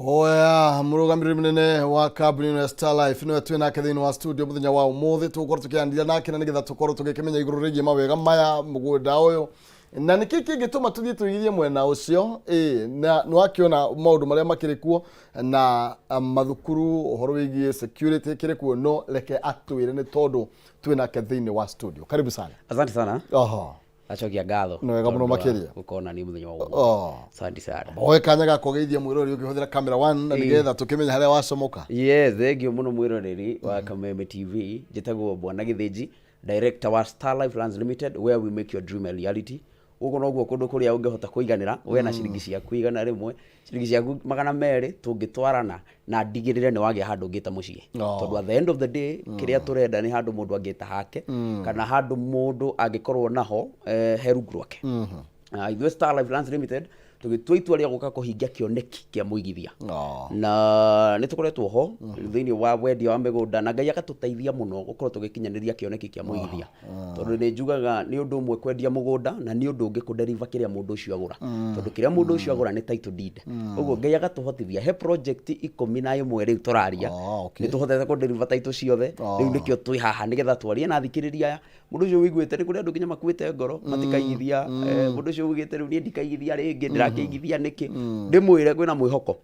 Oya murugamiri munene wa kambuni ya Starlife niwe twina ke thini wa studio muthenya wa umuthi tukorwo tukiandia nake na nigetha tukorwo tugikimenya iguru rigie mawega maya mugunda uyu na niki kingituma tuthie tuigirie mwena ucio na nwakiona maundu maria makiri kuo na mathukuru uhoro wigie security kiri kuo no reke atwire ni tondu twina ke thini wa studio. Karibu sana. Asante sana. Achokia ngatho no wega muno makiria ukona ni muthenya wa asante sana oe kanya gakogeithia mwirori ukihuthira camera 1 na nigetha tukimenya haria wacomoka. Yes, thengio muno mwiroreri wa Kameme TV njitagwo Bwana Githinji, director wa Starlife Lands Limited, where we make your dream a reality. Ugo noguo kundu kuria ungehota kuiganira we na ciringi ciaku igana rimwe ciringi ciaku 200 tungitwarana na ndigirire ni wagia handu ngita mucie tondu at the end of the day kiria turenda ni handu mundu angita hake kana handu mundu angikorwo naho herungu rwake. Ithuĩ Starlife Lands Limited tugĩtua itua rĩa gũka kũhingia kĩoneki kĩa mũigithia na nĩ tũkoretwo ho thĩinĩ wa wendia wa mĩgũnda na Ngai agatũteithia mũno gũkorwo tũgĩkinyanĩria kĩoneki kĩa mũigithia tondũ nĩ njugaga nĩ ũndũ ũmwe kwendia mũgũnda na nĩ ũndũ ũngĩ kũderiva kĩrĩa mũndũ ũcio agũra tondũ kĩrĩa mũndũ ũcio agũra nĩ title deed. Ũguo Ngai agatũhotithia he project 11 rĩu tũraria nĩ tũhotete kũderiva title ciothe rĩu nĩkĩo twĩ haha nĩgetha twarie na thikĩrĩria aya mũndũ ũcio wĩiguĩte nĩ kũrĩ andũ nginya makuĩte ngoro matikaigithia mũndũ ũcio ũgĩte rĩu niĩ ndikaigithia rĩngĩ ndĩrakĩigithia nĩkĩ ndĩmwĩre kwĩna mwĩhoko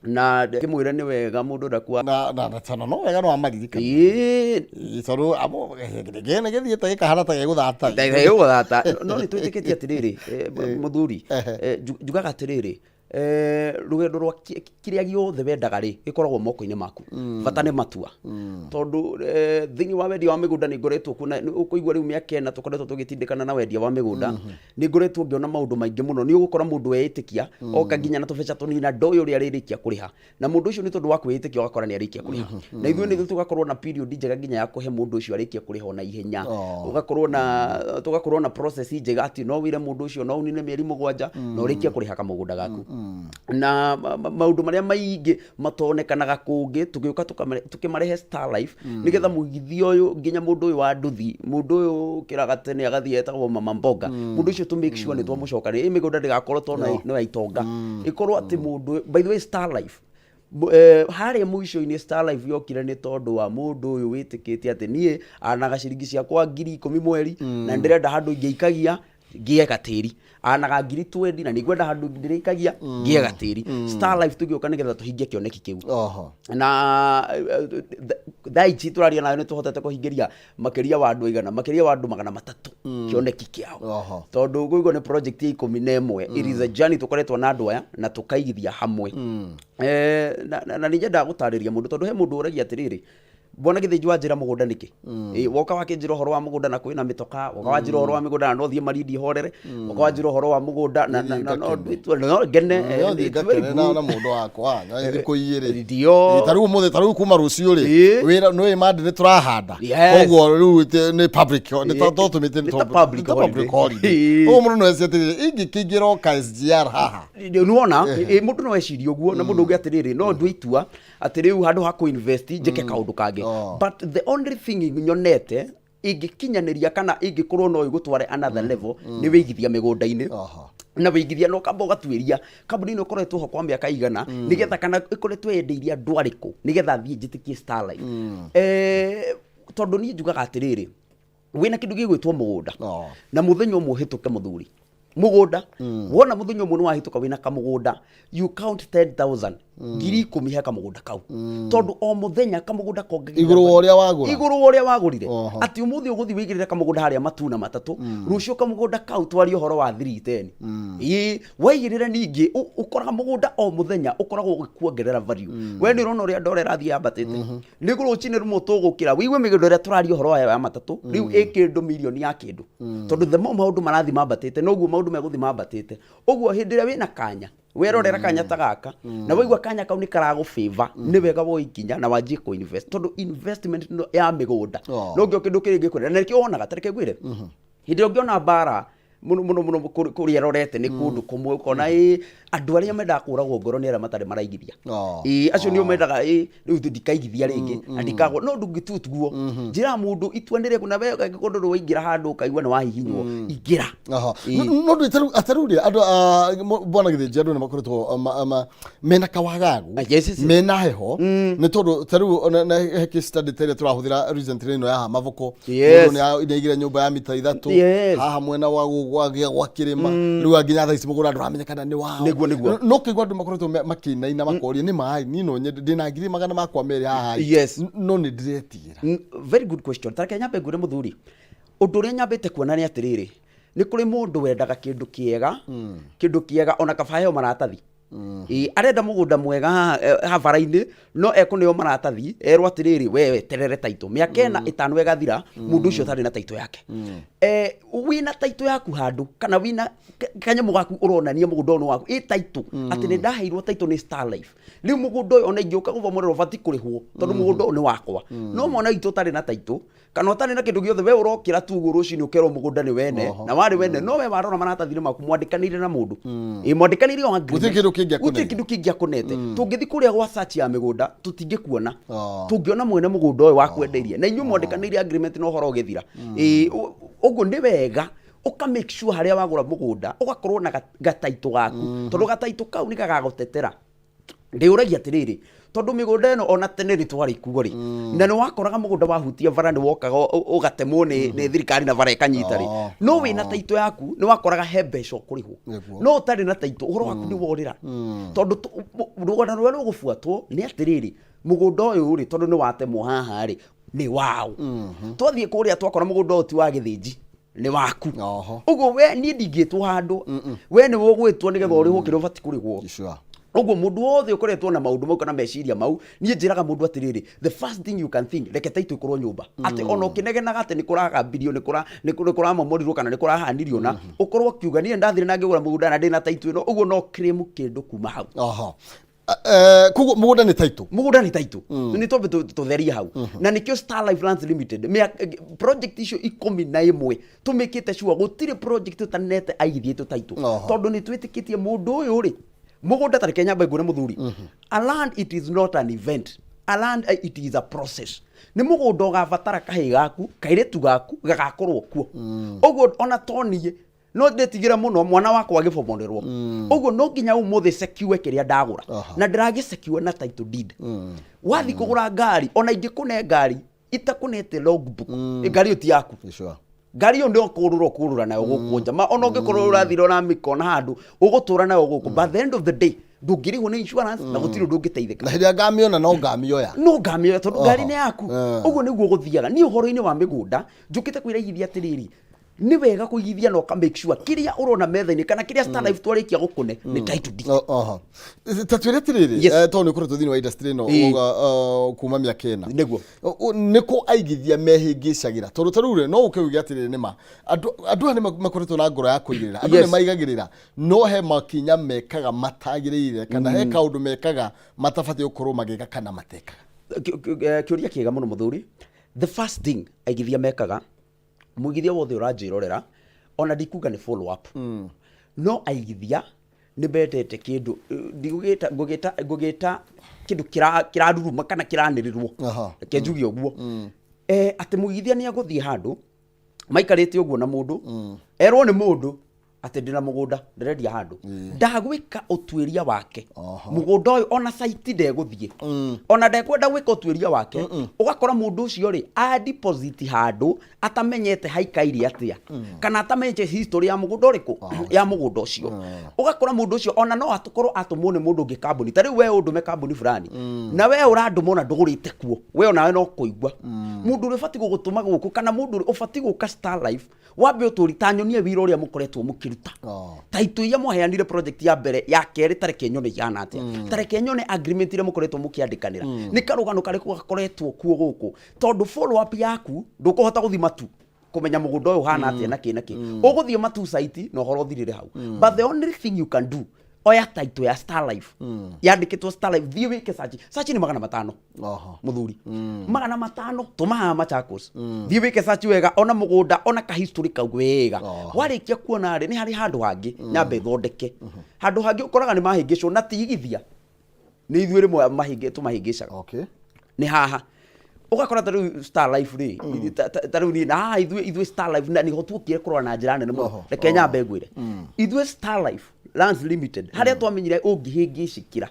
na ndĩmwĩre nĩ wega mũndũ ndakua na tana no wega no amaririka tondũ amo gene gĩthiĩte gĩkahana ta gĩgũthata no nĩ twĩtĩkĩtie atĩrĩrĩ mũthuri njugaga atĩrĩrĩ rugendo rwa kiria giothe wendaga ri gikoragwo moko-inĩ maku bata nĩ matua tondu thĩinĩ wa wendia wa mĩgũnda nĩ ngoretwo kuna ũkũigua rĩu mĩaka 4 tũkoretwo tũgĩtindĩkana na wendia wa mĩgũnda nĩ ngoretwo ngĩona maũndũ maingĩ mũno nĩ ũgũkora mũndũ eĩtĩkia oka nginya na tũbeca tũnini ndoyo ũrĩa arĩrĩkia kũrĩha na mũndũ ũcio nĩ tondũ wa kwĩĩtĩkia ũgakora nĩ arĩkia kũrĩha na ithuĩ nĩ tũgakorwo na period njega nginya ya kũhe mũndũ ũcio arĩkia kũrĩha na ihenya tũgakorwo na process njega atĩ no wĩre mũndũ ũcio no unine mĩeri 7 na ũrĩkia kũrĩha kamũgũnda gaku na maundu maria maingi matonekanaga kungi tugiuka tukimarehe Starlife nigetha muigithio uyu nginya mundu uyu wa nduthi mundu uyu kiraga tene agathie etagwo mama mboga mundu ucio to make sure ni twamucokania imigunda ndigakorwo tona no ya itonga ikorwo ati mundu by the way Starlife harĩa mũico-inĩ Starlife yokire nĩ tondũ wa mũndũ ũyũ wĩtĩkĩte atĩ niĩ anaga ciringi ciakwa 10,000 mweri na ndĩrenda handũ ingĩikagia ngie gatĩri anaga 20 na nĩngwenda handũ ndĩrĩikagia ngie gatĩri Starlife tũgĩũka nĩgetha tũhingie kĩoneki kĩu na thaici tũraria nayo nĩ tũhotete kũhingĩria makĩria wa andũ aigana makĩria wa andũ 300 kĩoneki kĩao tondũ gũigo nĩ project ya 11 it is a journey tũkoretwo na andũ aya na tũkaigithia hamwe na nĩnyendaga gũtarĩria mũndũ tondũ he mũndũ ũragia atĩrĩrĩ Bwana Githinji wanjira mugunda niki woka wakinjira horo wa mugunda na kwina mitoka woka wanjira horo wa migunda na no thie maridi horere woka wanjira horo wa mugunda na no gene na mundu wakwa na thikuyire ndio taru kuma rucio ri wira no imandi ni turahanda koguo riu ni public ni tatumite ni public holiday o mundu no eciatire ingi kingira ka SGR haha nuona mundu no eciria uguo na mundu ngiatiriri no ndu itua atiriu handu ha ku-invest njike kaundu kangi but the only thing nyonete ingikinyaniria kana ingikorwo no igutware another level ni wĩigithia mĩgũnda-inĩ na wĩigithia no kamba ũgatuĩria kambuni ĩno ĩkoretwo ho kwa mĩaka igana nĩgetha kana ĩkoretwo yendeirie andũ arĩkũ nĩgetha thiĩ njĩtĩkie Starlife tondũ niĩ njugaga atĩrĩrĩ wĩna kĩndũ gĩgwĩtwo mũgũnda na mũthenya ũmwe ũhĩtũke mũthuri mũgũnda wona mũthenya ũmwe nĩ wahĩtũka wĩna kamũgũnda you count 10,000 10,000 he kamũgũnda kau tondũ o mũthenya kamũgũnda kongagĩrĩra igũrũ wa ũrĩa wagũrire atĩ ũmũthĩ ũgũthiĩ wĩigĩrĩre kamũgũnda harĩa matuna matatũ rũciũ kamũgũnda kau twarie ũhoro wa 310 waigĩrĩre ningĩ ũkoraga mũgũnda o mũthenya ũkoragwo ũgĩkuongerera value we nĩ ũrona ũrĩa ndora ĩrathiĩ yambatĩte nĩ rũcinĩ rũmwe tũgũkĩra wĩigue mĩgũnda ĩrĩa tũraria ũhoro wayo ya matatũ rĩu kĩndũ mirioni ya kĩndũ tondũ the more maũndũ marathiĩ mambatĩte noguo maũndũ megũthiĩ mambatĩte ũguo hĩndĩ ĩrĩa wĩna kanya werorera kanya ta gaka na waigua kanya kau nĩ karagũfavor nĩ wega woikinya na wanjie ku-invest tondũ investment ya mĩgũnda no ngĩo kĩndũ kĩrĩ ngĩkwĩra na nĩkĩo wonaga tareke gwĩre hĩndĩ ĩrĩa ũngĩona mbara muno kuria rorete nĩ kũndũ kũmwe ũkona andũ arĩa mendaga kũragwo ngoro nĩ arĩa matarĩ maraigithia acio nĩo mendaga rĩu ndikaigithia rĩngĩ ndikagwo no ndũngĩtutuo njĩra mũndũ ituanĩre kuna we ũngĩkorwo ndũingĩra handũ ũkaigua nĩ wahihinywo ingĩra no ndũ atarũria andũ bona githĩnji andũ nĩ makoretwo mena kawagagu mena heho nĩ tondũ tarĩu na he study tĩrĩa tũrahũthĩra recently ĩno ya mathoko nĩ ĩigire nyũmba ya mita 3 haha mwena wa gwa kĩrĩma rĩu nginya thaa ici mũgũnda ndũramenyekana nĩ wao no kĩigua andũ makoretwo makĩinaina makoria nĩ maĩ nino ndĩna ngiri magana makwa merĩ haha no nĩ ndĩretigĩra. Very good question. Tareke nyambe ngũre mũthuri ũndũ ũrĩa nyambĩte kuona nĩ atĩrĩrĩ nĩ kũrĩ mũndũ wendaga kĩndũ kĩega ona kaba heo maratathi arenda mũgũnda mwega havara-inĩ no ekũneo maratathi erwo atĩrĩrĩ wewe terere taitũ mĩaka 5 ĩgathira mũndũ ũcio tarĩ na taitũ yake wĩna taitũ yaku handũ kana wĩna kanyamũ gaku ũronania mũgũnda ũyũ waku taitũ atĩ nĩ ndaheirwo taitũ nĩ Star Life rĩu mũgũnda ũyũ ona ingĩũka gũthomorerwo bati kũrĩhwo tondũ mũgũnda ũyũ nĩ wakwa no mwana witũ tarĩ na taitũ kana ũtarĩ na kĩndũ gĩothe we ũrokĩra tu rũcinĩ ũkerwo mũgũnda nĩ wene na warĩ wene no we warora maratathi maku mwandĩkanĩire na mũndũ mwandĩkanĩire o gũtirĩ kĩndũ kĩngĩakunete tũngĩthi kũrĩa gwa search ya mĩgũnda tũtingĩkuona tũngĩona mwene mũgũnda ũyũ wakwenderia na inyuĩ mwandĩkanĩire agreement no horo ũgĩthira ũguo nĩ wega uka make sure harĩa wagũra mũgũnda ũgakorwo na gataitũ gaku tondũ gataitũ kau nĩ gagagũtetera ndĩũragia atĩrĩrĩ tondũ mĩgũnda ĩno ona tene rĩ twarĩ ikuo rĩ na nĩ wakoraga mũgũnda wahutia bara nĩ wokaga ũgatemwo nĩ thirikari na bara ĩkanyita rĩ no wĩna taitũ yaku nĩ wakoraga he mbeca ũkũrĩhwo no ũtarĩ na taitũ ũhoro waku nĩ worĩra tondũ rũgano rũrĩa rũgũbuatwo nĩ atĩrĩrĩ mũgũnda ũyũ rĩ tondũ nĩ watemwo haha rĩ nĩ wao twathiĩ kũrĩa twakora mũgũnda ũyũ ti wa gĩthĩnji nĩ waku ũguo we niĩ ndingĩtwo handũ we nĩ wogwĩtwo nĩgetha ũrĩhwo kĩrĩa ũbati kũrĩhwo ũguo mũndũ wothe ũkoretwo na maũndũ mau kana meciria mau niĩ njĩraga mũndũ atĩrĩrĩ the first thing you can think reke taitũ ikorwo nyũmba atĩ ona ũkĩnegenaga atĩ nĩ kũragambirio nĩ kũramomorirwo kana nĩ kũrahanirio na ũkorwo ũkiuga niĩ ndathire na ngĩgũra mũgũnda na ndĩna taitũ ĩno ũguo no claim kĩndũ kuma hau kuguo mũgũnda nĩ taitũ nĩ twambe tũtherie hau na nĩkĩo Star Life Lands Limited project icio 11 tũmĩkĩte sure gũtirĩ project ũtanete aigithĩtwo taitũ tondũ nĩ twĩtĩkĩtie mũndũ ũyũ rĩ mũgũnda tareke nyambe ngũre mũthuri a land it is not an event a land it is a process nĩ mũgũnda ũgabatara kahĩ gaku kairĩtu gaku gagakorwo kuo ũguo ona toniĩ no ndetigĩra mũno mwana wakwa agĩbomonerwo ũguo no nginya ũmũthĩ secure kĩrĩa ndagũra na ndĩragĩsecure na title deed wathi kũgũra ngari ona ingĩkũne ngari itakunete logbook ngari ũti yaku ngari ĩyo ndio kũrũra nayo gũkũ nja ona ũngĩkorwo ũrathira na mĩkona handũ ũgũtũra nayo gũkũ by the end of the day ndũngĩrĩhwo nĩ insurance na gũtirĩ ũndũ ũngĩteithĩka na hĩndĩ ngamĩona no ngamĩoya tondũ ngari nĩ yaku ũguo nĩguo gũthiaga niĩ ũhoro-inĩ wa mĩgũnda njũkĩte kwĩraigithia atĩrĩrĩ nĩ wega kũigithia no ka make sure kĩrĩa ũrona metha-inĩ kana kĩrĩa Star Life twarĩkia gũkũne nĩ title deed ta twĩre atĩrĩrĩ tondũ nĩ ũkoretwo thĩinĩ wa industry ĩno kuma mĩaka ĩna nĩ kũ aigithia mehĩngĩcagĩra tondũ ta rĩu no ũke uge atĩrĩrĩ nĩma andũ aya nĩ makoretwo na ngoro ya kũigĩrĩra andũ nĩ maigagĩrĩra no he makinya mekaga matagĩrĩire kana he kaũndũ mekaga matabatiĩ gũkorwo magĩka kana matekaga kĩũria kĩega mũno mũthuri the first thing aigithia mekaga mũigithia wothe ũranjĩrorera ona ndikuga nĩ follow up no aigithia nĩ betete kĩndũ ngũgĩta kĩndũ kĩraruruma kana kĩranĩrĩrwo reke njuge ũguo atĩ mũigithia nĩ agũthiĩ handũ maikarĩte ũguo na mũndũ erwo nĩ mũndũ atĩ ndĩna mũgũnda ndĩrendia handũ ndagwĩka ũtuĩria wake mũgũnda ũyũ ona site ndegũthiĩ ona ndekwenda gwĩka ũtuĩria wake ũgakora mũndũ ũcio rĩ a deposit handũ atamenyete haikaire atĩa kana atamenyete history ya mũgũnda ũrĩkũ ya mũgũnda ũcio ũgakora mũndũ ũcio ona no atũkorwo atũmwo nĩ mũndũ ũngĩ kambuni tarĩu we ũndũme kambuni fulani na we ũrandũmwo na ndũgũrĩte kuo we onawe no kũigua mũndũ ũrĩa ũbatiĩ gũgũtũma gũkũ kana mũndũ ũrĩa ũbatiĩ gũka Star Life wambe ũtũri ta nyonie wĩra ũrĩa mũkoretwo mũkĩruta taitũ iria mwaheanire project ya mbere ya kerĩ tareke nyone ihana atĩa tareke nyone agreement iria mũkoretwo mũkĩandĩkanĩra nĩ karũgano karĩkũ gakoretwo kuo gũkũ tondũ follow up yaku ndũkũhota gũthi matu kũmenya mũgũnda ũyũ hana atĩa na kĩ ũgũthiĩ matu site na ũhoro thirĩre hau but the only thing you can do oya title ya Star Life yandikitwo Star Life thiĩ wĩke search ni 500 muthuri 500 tumaha Machakos thiĩ wĩke search wega ona mugunda ona ka history kau wega warĩkia kuona rĩ nĩ harĩ handũ hangĩ nyambe thondeke handũ hangĩ ũkoraga nĩ mahĩngĩcwo na tigithia nĩ ithuĩ rĩmwe mahĩngĩcaga nĩ haha ugakora taru Star Life ri taru ni na ithuĩ Star Life na niho tuokire kurwa na njira nene muno reke nyambe ngwire ithuĩ Star Life Lands Limited haria twamenyire ũngĩhĩngĩcikira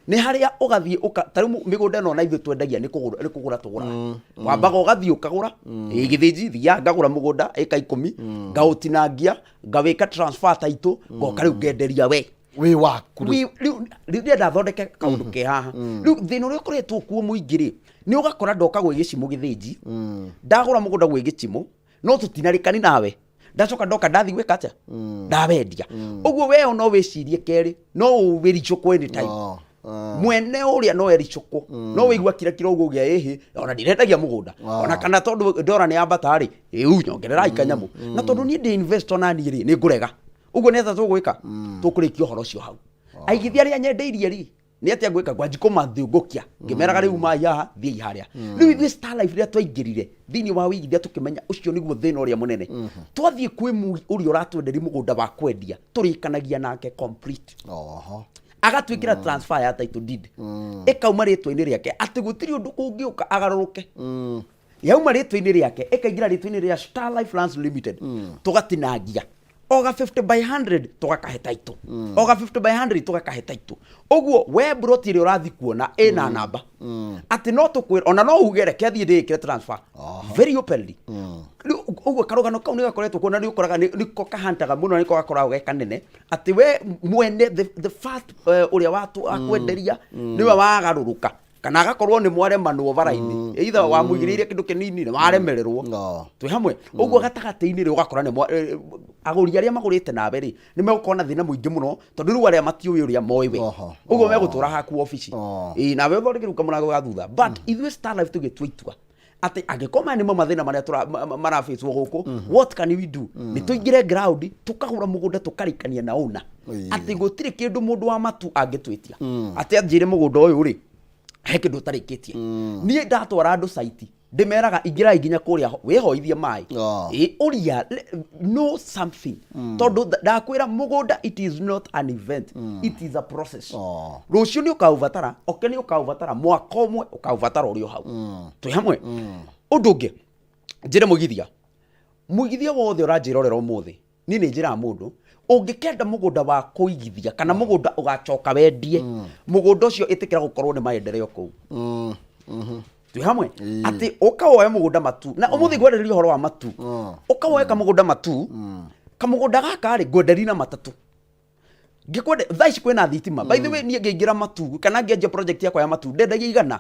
nĩ haria ũgathiĩ taru mĩgũnda ĩno na ithuĩ twendagia nĩ kũgũra tũgũra wambaga ũgathiĩ ũkagũra gĩthĩnji thia ngagũra mũgũnda ĩka 10 ngaũtinangia ngawĩka transfer title ngoka rĩu ngenderia we waku rĩu ndathondeke kaũndũ ke haha rĩu thĩna ũrĩa ũkoretwo kuo mũingĩ rĩ nĩ ũgakora ndoka gwĩ gĩcimo gĩthĩnji ndagũra mũgũnda gwĩ gĩcimo no tũtinarĩkani nawe ndacoka ndoka ndathi gwĩka atĩa ndawendia ũguo we no wĩcirie kerĩ no ũwĩricũkwo anytime mwene ũrĩa no ericũkwo no wĩigua kira ũguo gĩa ĩhĩ ona ndirendagia mũgũnda ona kana tondũ ndora nĩ yambata rĩ nyoongerera ikanyamu na tondũ niĩ ndĩ investor na niĩ rĩ nĩ ngũrega ũguo nĩ atĩa tũgwĩka tũkũrĩkia ũhoro ũcio hau aigithia arĩa nyendeirie rĩ nĩ atĩa ngwĩka ngwanjikũ mathiũngũkia ngĩmeraga rĩu haha thiĩ harĩa rĩu ithuĩ Star Life rĩrĩa twaingĩrire thĩinĩ wa wĩigithia tũkĩmenya ũcio nĩguo thĩna ũrĩa mũnene twathiĩ kwĩ mũi ũrĩa ũratwenderia mũgũnda wa kwendia tũrĩkanagia nake complete agatwĩkĩra transfer ya title deed ĩkauma rĩtwa-inĩ rĩake atĩ gũtirĩ ũndũ kũngĩũka agarũrũke yauma rĩtwa-inĩ rĩake ĩkaingĩra rĩtwa-inĩ rĩa Star Life Lands Limited tũgatinangia oga 50 by 100 tugakahe title oga 50 by 100 tugakahe title uguo we broti ĩrĩa ũrathi kuona ĩna namba atĩ no tũkwĩra ona no ugere kĩathiĩ ndĩkĩre transfer very openly uguo karũgano kau nĩ gakoretwo kuona nĩ ũkoraga nĩko kahantaga mũno nĩko gakoragwo ge kanene atĩ we mwene the first ũrĩa watu akwenderia nĩwe wagarũrũka kana agakorwo nĩ mwaremanwo bara-inĩ either wamũigĩrĩire kĩndũ kĩnini nĩ waremererwo twĩ hamwe ũguo gatagatĩ-inĩ rĩ ũgakora nĩ agũri arĩa magũrĩte nawe rĩ nĩ megũkorwo na thĩna mũingĩ mũno tondũ rĩu arĩa matiũĩ ũrĩa moĩ we ũguo megũtũra haku ofici nawe ũthondeke rĩu kamũrango ga thutha but ithuĩ Star Life tũgĩtua itua atĩ angĩkorwo maya nĩmo mathĩna marĩa marabĩcwo gũkũ what can we do nĩ tũingĩre ground tũkagũra mũgũnda tũkarĩkania na ũna atĩ gũtirĩ kĩndũ mũndũ wa matu angĩtwĩtia atĩ anjĩre mũgũnda ũyũ rĩ he kĩndũ ũtarĩkĩtie niĩ ndatwara andũ site ndĩmeraga ingĩrai nginya kũrĩa wĩhoithie maĩ ũria know something tondũ ndakwĩra mũgũnda it is not an event it is a process rũciũ nĩ ũkaũbatara nĩ ũkaũbatara mwaka ũmwe ũkaũbatara ũrĩ o hau twĩ hamwe ũndũ ũngĩ njĩre mũigithia wothe ũranjĩrorera ũmũthĩ niĩ nĩ njĩraga mũndũ ũngĩkenda mũgũnda wa kũigithia kana mũgũnda ũgacoka wendie mũgũnda ũcio ĩtĩkĩra gũkorwo nĩ maendeleo kũu twĩ hamwe atĩ ũkawoe mũgũnda matu na ũmũthĩ ngwenderia ũhoro wa matu ũkawoe kamũgũnda matu kamũgũnda gaka rĩ ngwenderia na matatũ ngikwende thaa ici kwĩna thitima by the way niĩ ngĩingĩra matu kana ngĩanjia project yakwa ya matu ndendagia 100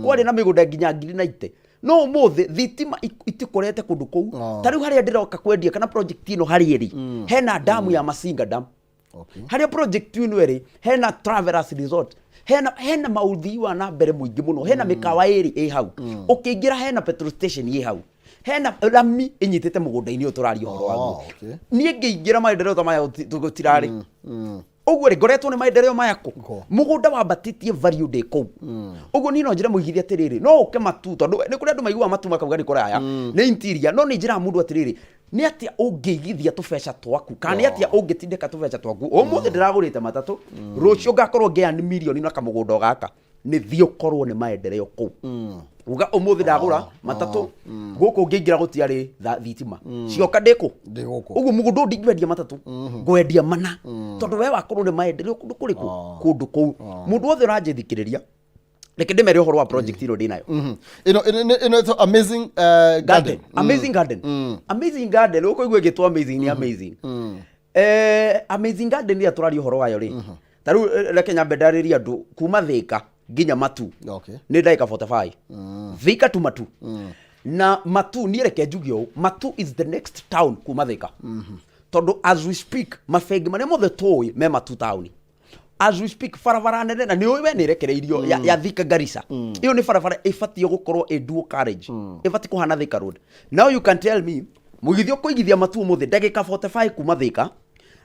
kwarĩ na mĩgũnda nginya 90 no ũmũthĩ thitima itikorete kũndũ kũu ta rĩu harĩa ndĩroka kwendia kana project ĩno harĩa ĩrĩ hena damu ya Masinga Dam harĩa project ĩno ĩrĩ hena Travelers Resort hena maũthii wa na mbere mũingĩ mũno hena mĩkawa ĩrĩ ĩ hau ũkĩingĩra hena petrol station ĩ hau hena rami ĩnyitĩte mũgũnda-inĩ ũyũ tũraria ũhoro waguo niĩ ngĩingĩra maendeleo ta maya tũgũtirarĩ ũguo rĩ ngoretwo nĩ maendeleo maya kũ mũgũnda wambatĩtie value ndĩ kũu ũguo niĩ no njĩre mũigithia atĩrĩrĩ no ũke matu tondũ nĩ kũrĩ andũ maiguaga matu makauga nĩ kũraya nĩ interior no nĩ njĩraga mũndũ atĩrĩrĩ nĩ atĩa ũngĩigithia tũbeca twaku kana nĩ atĩa ũngĩtindĩka tũbeca twaku ũmũthĩ ndĩragũrĩte matatũ rũciũ ngakorwo ngĩa nĩ mirioni na kamũgũnda gaka nĩ thiĩ ũkorwo nĩ maendeleo kũu uga ũmũthĩ ndagũra matatũ gũkũ ngĩingĩra gũtiarĩ thitima cioka ndĩkũ ũguo mũgũnda ndingĩendia matatũ ngwendia mana tondũ we wakorwo nĩ maendeleo kũndũ kũrĩkũ kũndũ kũu mũndũ wothe ũranjĩthikĩrĩria reke ndĩmere ũhoro wa project ĩno ndĩnayo ĩno amazing garden amazing garden ũkũigua ĩgĩtwo amazing nĩ amazing amazing garden rĩrĩa tũraria ũhoro wayo rĩ ta rĩu reke nyambe ndarĩrie andũ kuma Thĩka nginya Matu nĩ ndagĩka 45 Thĩka tu Matu na Matu niĩ reke njuge ũũ Matu is the next town kuma Thĩka tondũ as we speak mabengi marĩa mothe tũĩ me Matu town as we speak barabara nene na nĩ we nĩ rekereirio ya Thika Garissa ĩyo nĩ barabara ĩbatiĩ gũkorwo ĩ dual carriage ĩbatiĩ kũhana Thika road now you can tell me mũigithia kũigithia Matu mũthĩ ndagĩka 45 kuma Thĩka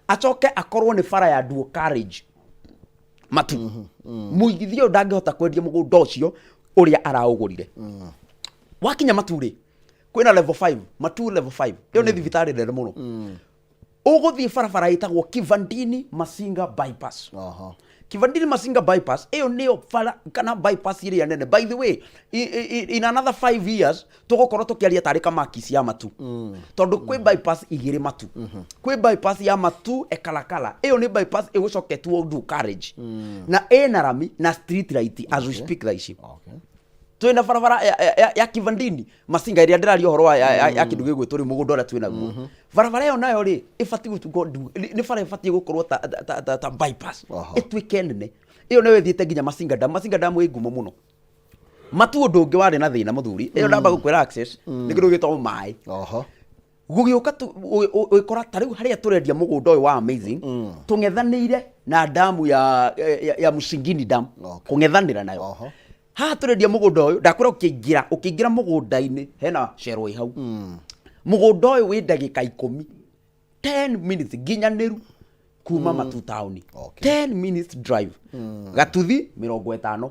acoke akorwo nĩ bara ya dual carriage matu muigithio ndangihota kwendia mugunda ucio uria araugurire wakinya matu ri kwina level 5 matu level 5 iyo ni thibitari nene muno uguthie barabara itagwo Kivandini Masinga bypass Kivandini Masinga bypass iyo niyo kana bypass iria nene. By the way, in another 5 years tugokorwo tukiaria tarika makisi ya matu tondu kwi bypass igiri matu kwi bypass ya matu Ekalakala iyo ni bypass igucoketwo ndu carriage na ena rami na street light as we speak thaici. Twina barabara ya Kivandini Masinga iria ndiraria horo ya kindu gigwe turi mugunda ora twina guo barabara yo nayo ri ifati gutugo ni bara ifati gukorwo ta bypass itwike nene iyo nayo thiete nginya Masinga Dam igumo muno matu undu ungi wari na thina muthuri iyo ndamba gukwira access ni kindu gitwa mai gugiuka ukora tariu haria turendia mugunda uyu wa amazing tung'ethanire na damu ya Musingini Dam kung'ethanira nayo ha turendia mugunda uyu ndakwira ukiingira mugunda-ini hena sheroi hau mugunda uyu wi ndagika 10 minutes ginyaniru kuma Matu town 10 minutes drive gatuthi 50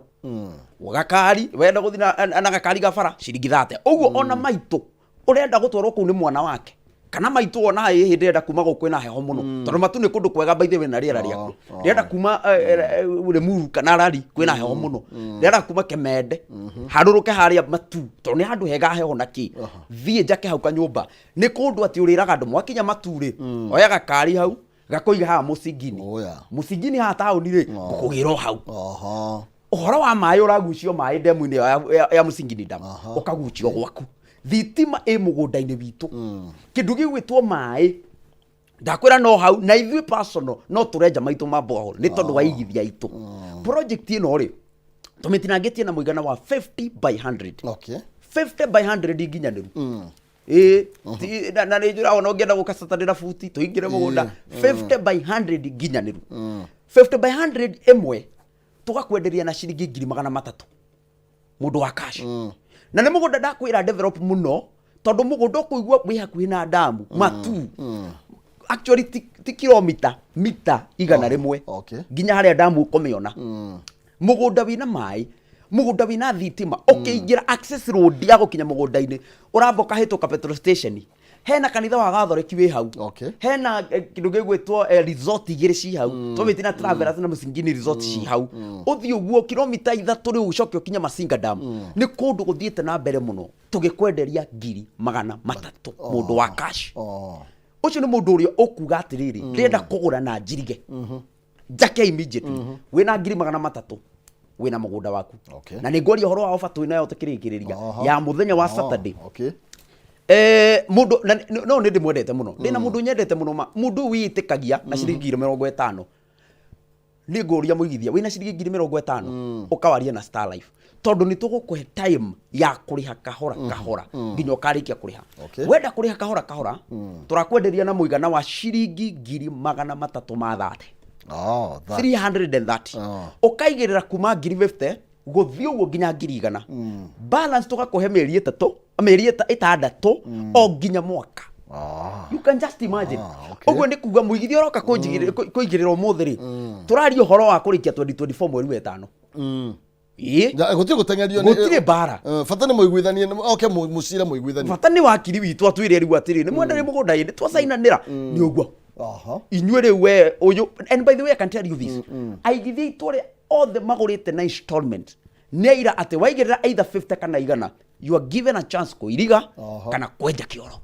gakari wenda guthi na gakari gabara ciringi 30 uguo ona maitu urenda gutwarwo kuu ni mwana wake kana maitu ona hindi enda kuma gukwina heho muno tondu Matu ni kundu kwega by the way na riera riaku enda kuma Limuru kana Rari kwina heho muno enda kuma Kemende haruruke haria Matu tondu ni handu hega heho naki thie njake hau kanyumba ni kundu ati uriraga andu mwakinya Matu ri oya gakari hau gakoiga ha Musingini ha tauni ri kugiro hau uhoro wa mai uragucio mai demu-ini ya Musingini Dam ukagucio gwaku thitima mugunda-ini witu kindu gigwitwo mai ndakwira no hau na ithui personal no turenja maitu ma borehole ni tondu wa igithia itu project ino ri tumitinangitie na muigana wa 50 by 100 50 by 100 nginyaniru na njura ona ungienda gukasatanira futi tuingire mugunda 50 by 100 nginyaniru 50 by 100 imwe tugakwenderia na ciringi 300 mundu wa cash na ni mugunda ndakwira develop muno tondu mugunda kuigwa wi hakuhi na damu Matu actually ti kilomita mita igana rimwe nginya haria damu ukomiona mugunda wina mai mugunda wina thitima ukiingira access road ya gukinya mugunda-ini uramboka hituka petrol station hena kanitha wa Gathoreki wi hau hena kindu gigwitwo resort igiri ci hau tumitina travelers na Musingini resort ci hau uthi uguo kilomita 3 ri ucoke ukinya Masinga Dam ni kundu guthiete na mbere muno tugikwenderia 300 mundu wa cash ucio ni mundu uria ukuga atiriri ndenda kugura na njirige njake immediately wina 300 wina mugunda waku na ni ngori horo wa offer twinayo tukirikiriria ya muthenya wa Saturday mundu no ndi mwendete muno ndina mundu nyendete muno mundu witikagia na ciringi 50 ni ngoria muigithia wina ciringi 50 ukawaria na Star Life tondu ni tugukuhe time ya kuriha kahora nginya ukarikia kuriha wenda kuriha kahora turakwenderia na muigana wa ciringi 330 330 ukaigirira kuma 50 guthio uguo nginya 100 balance tugakuhe meri 6 o nginya mwaka you can just imagine uguo ni kuga muigithio roka kuigirira umuthiri turaria uhoro wa kurikia 2024 mweri wa 5 gutire gutengerio ni gutire bara fatani muiguithanie mucira muiguithanie fatani wakiri witu atwire riu atiri ni mwendere mugunda indi twasainanira ni uguo inyuere we uyu and by the way I can tell you this aigithia itore all the magurite na installment neira ate waigirira either 50 kana igana you are given a chance kuiriga kana kwenja kioro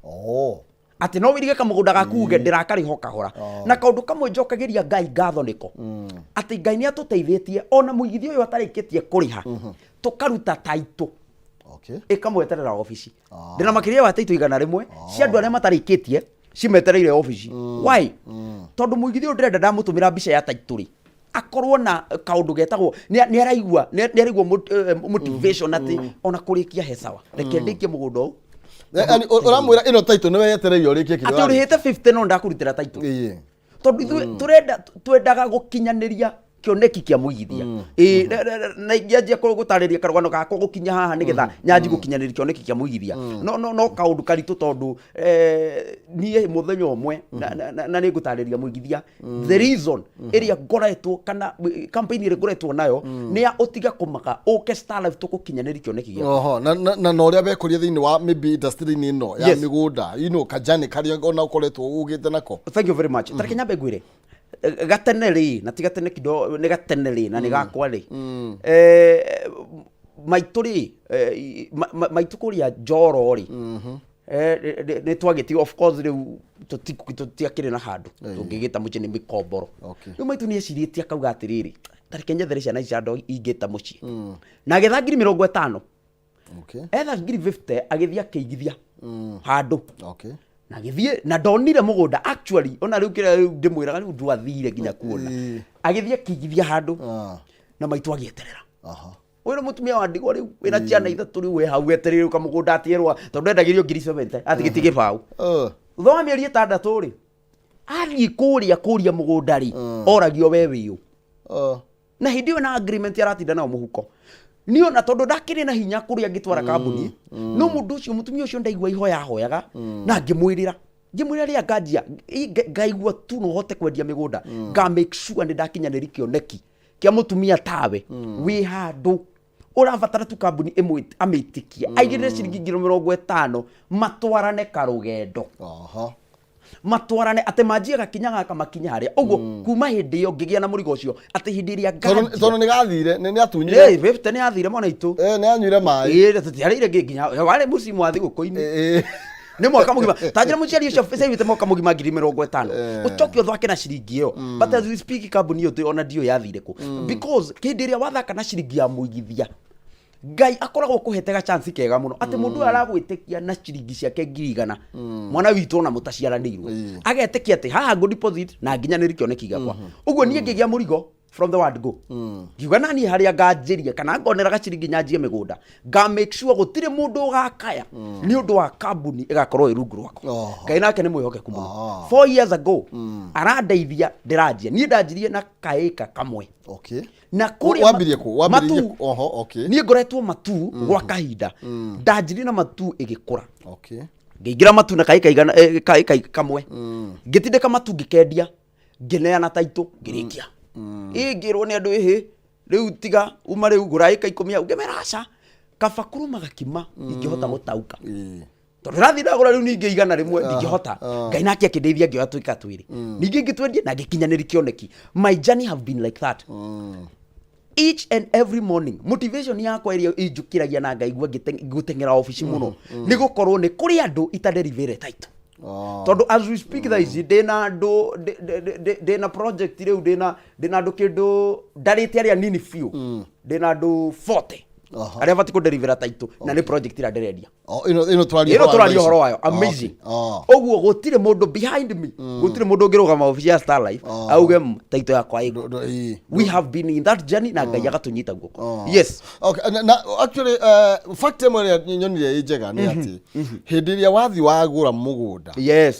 ati no wirige kamugunda gaku ndirakariho kahora na kaundu kamwe njokagiria Ngai ngatho niko ati Ngai ni atuteithietie ona muigithio uyu atarikitie kuriha tukaruta taito ikamweterera ofisi ndina makiria wa taito igana rimwe cia andu aria matarikitie cimetereire ofisi why tondu muigithio ndirenda ndamutumira mbica ya taito ri akorwo na kaundu getagwo ni araigua motivation ati ona kurikia hesawa reke ndikie mugunda u yani uramwira ino title niwe yetereire urikie kido ati urihite 50 no ndakurutira title tondu twendaga gukinyaniria kioneki kia muigithia na ingianjia gutariria karugano gakwa gukinya haha nigetha nyanji gukinyanira kioneki kia muigithia no kaundu karitu tondu nie muthenya umwe na ni gutariria muigithia the reason area ngoretwo kana campaign ire ngoretwo nayo ni ya utiga kumaka uke Star Life tugukinyanira kioneki gia na no ria bekoria thiini wa maybe industry ni no ya migunda kajani karia ona ukoretwo ugite nako. Thank you very much. Tareke nyambe gwire gatene ri na tigatene kido ni gatene ri na ni gakwa ri maituri maitukuria Njoro ri ni twagiti of course riu tutiakire na handu tungigita muci ni mikomboro riu maitu ni eciritie akauga atiriri tareke nyethere ciana ici ando ingita muci na agetha 50,000 etha 50 agithia keigithia handu na githie na ndonire mugunda actually ona riu kira ndimwiraga riu ndwathire nginya kuona agithie kigithia handu na maitu agieterera wira mutumia wa ndigwa riu wina ciana ithatu riu we hau eterere kamugunda atierwa tondu endagirio 70 atigitigi bau thoma mieri 6 ri athie kuria mugunda ri oragio we wiu na hindi na agreement yaratinda nao muhuko ni ona tondu ndakire na hinya kuria ngitwara kambuni no mundu ucio mutumia ucio ndaigua ihoya hoyaga na ngimwirira ria ngajia ngaigua tu no hote kwendia migunda nga make sure ni ndakinyanira kioneki kia mutumia tawe wi handu urabatara tu kambuni imwe amitikia aigire ciringi 50 matwarane karugendo matwarane ate manjia gakinyaga kamakinya haria uguo kuma hindi yo ngigia na murigo ucio ate hindi ria ngajia tono ni gathire ni atunyire vefte ni athire mona itu ni anyuire mai tutiarire nginya wale musimu athi gukoini ni mwaka mugima tanjira muciari ucio savite mwaka mugima 50,000 ucoki uthwake na ciringi iyo but as we speak kambuni yo ona dio yathire ku because hindi ria wathaka na ciringi ya muigithia Ngai akoragwo kuhetega chance kega muno ati mundu aragwitikia na ciringi ciake 100 mwana witu na mutaciaranirwo agetekia ati haha go deposit na nginyaniri kioneki gakwa uguo nie ngigia murigo from the word go ngiuga nani haria nganjiria kana ngonera gaciringi nyanjie migunda nga make sure gutire mundu gakaya ni undu wa kambuni igakorwo irungu rwako Ngai nake ni mwihokeku muno 4 years ago arandeithia ndiranjia nie ndanjirie na kaika kamwe na kuria wambirie ni ngoretwo matu gwa kahinda ndanjirie na matu igikura ngigira matu na kaika kamwe ngitindeka matu ngikendia ngineana taito ngirikia ngirwo ni andu riu tiga uma riu ngura ika 10 ungemeraca kaba kuruma gakima ingihota gutauka tondu rathi ndagura riu ningi igana rimwe ndingihota Ngai nake akindeithia ngioya twika twiri ningi ngitwendia na ngikinyaniri kioneki my journey have been like that each and every morning motivation yakwa iria injukiragia na ngaigua ngutengera office muno ni gukorwo ni kuri andu itadeliver title tondu as we speak this dena project riu dena andu kindu ndarite aria nini fiu dena andu 40 aria bati ku deliver title na ni project ira nderendia ino twari horo wayo amazing oguo gutire mundu behind me gutire mundu ngirugama office ya Star Life auge title yakwa we have been in that journey na Ngai agatunyita guko yes na actually fact emwe nyonire ijega ni ati hindi ria wathi wagura mugunda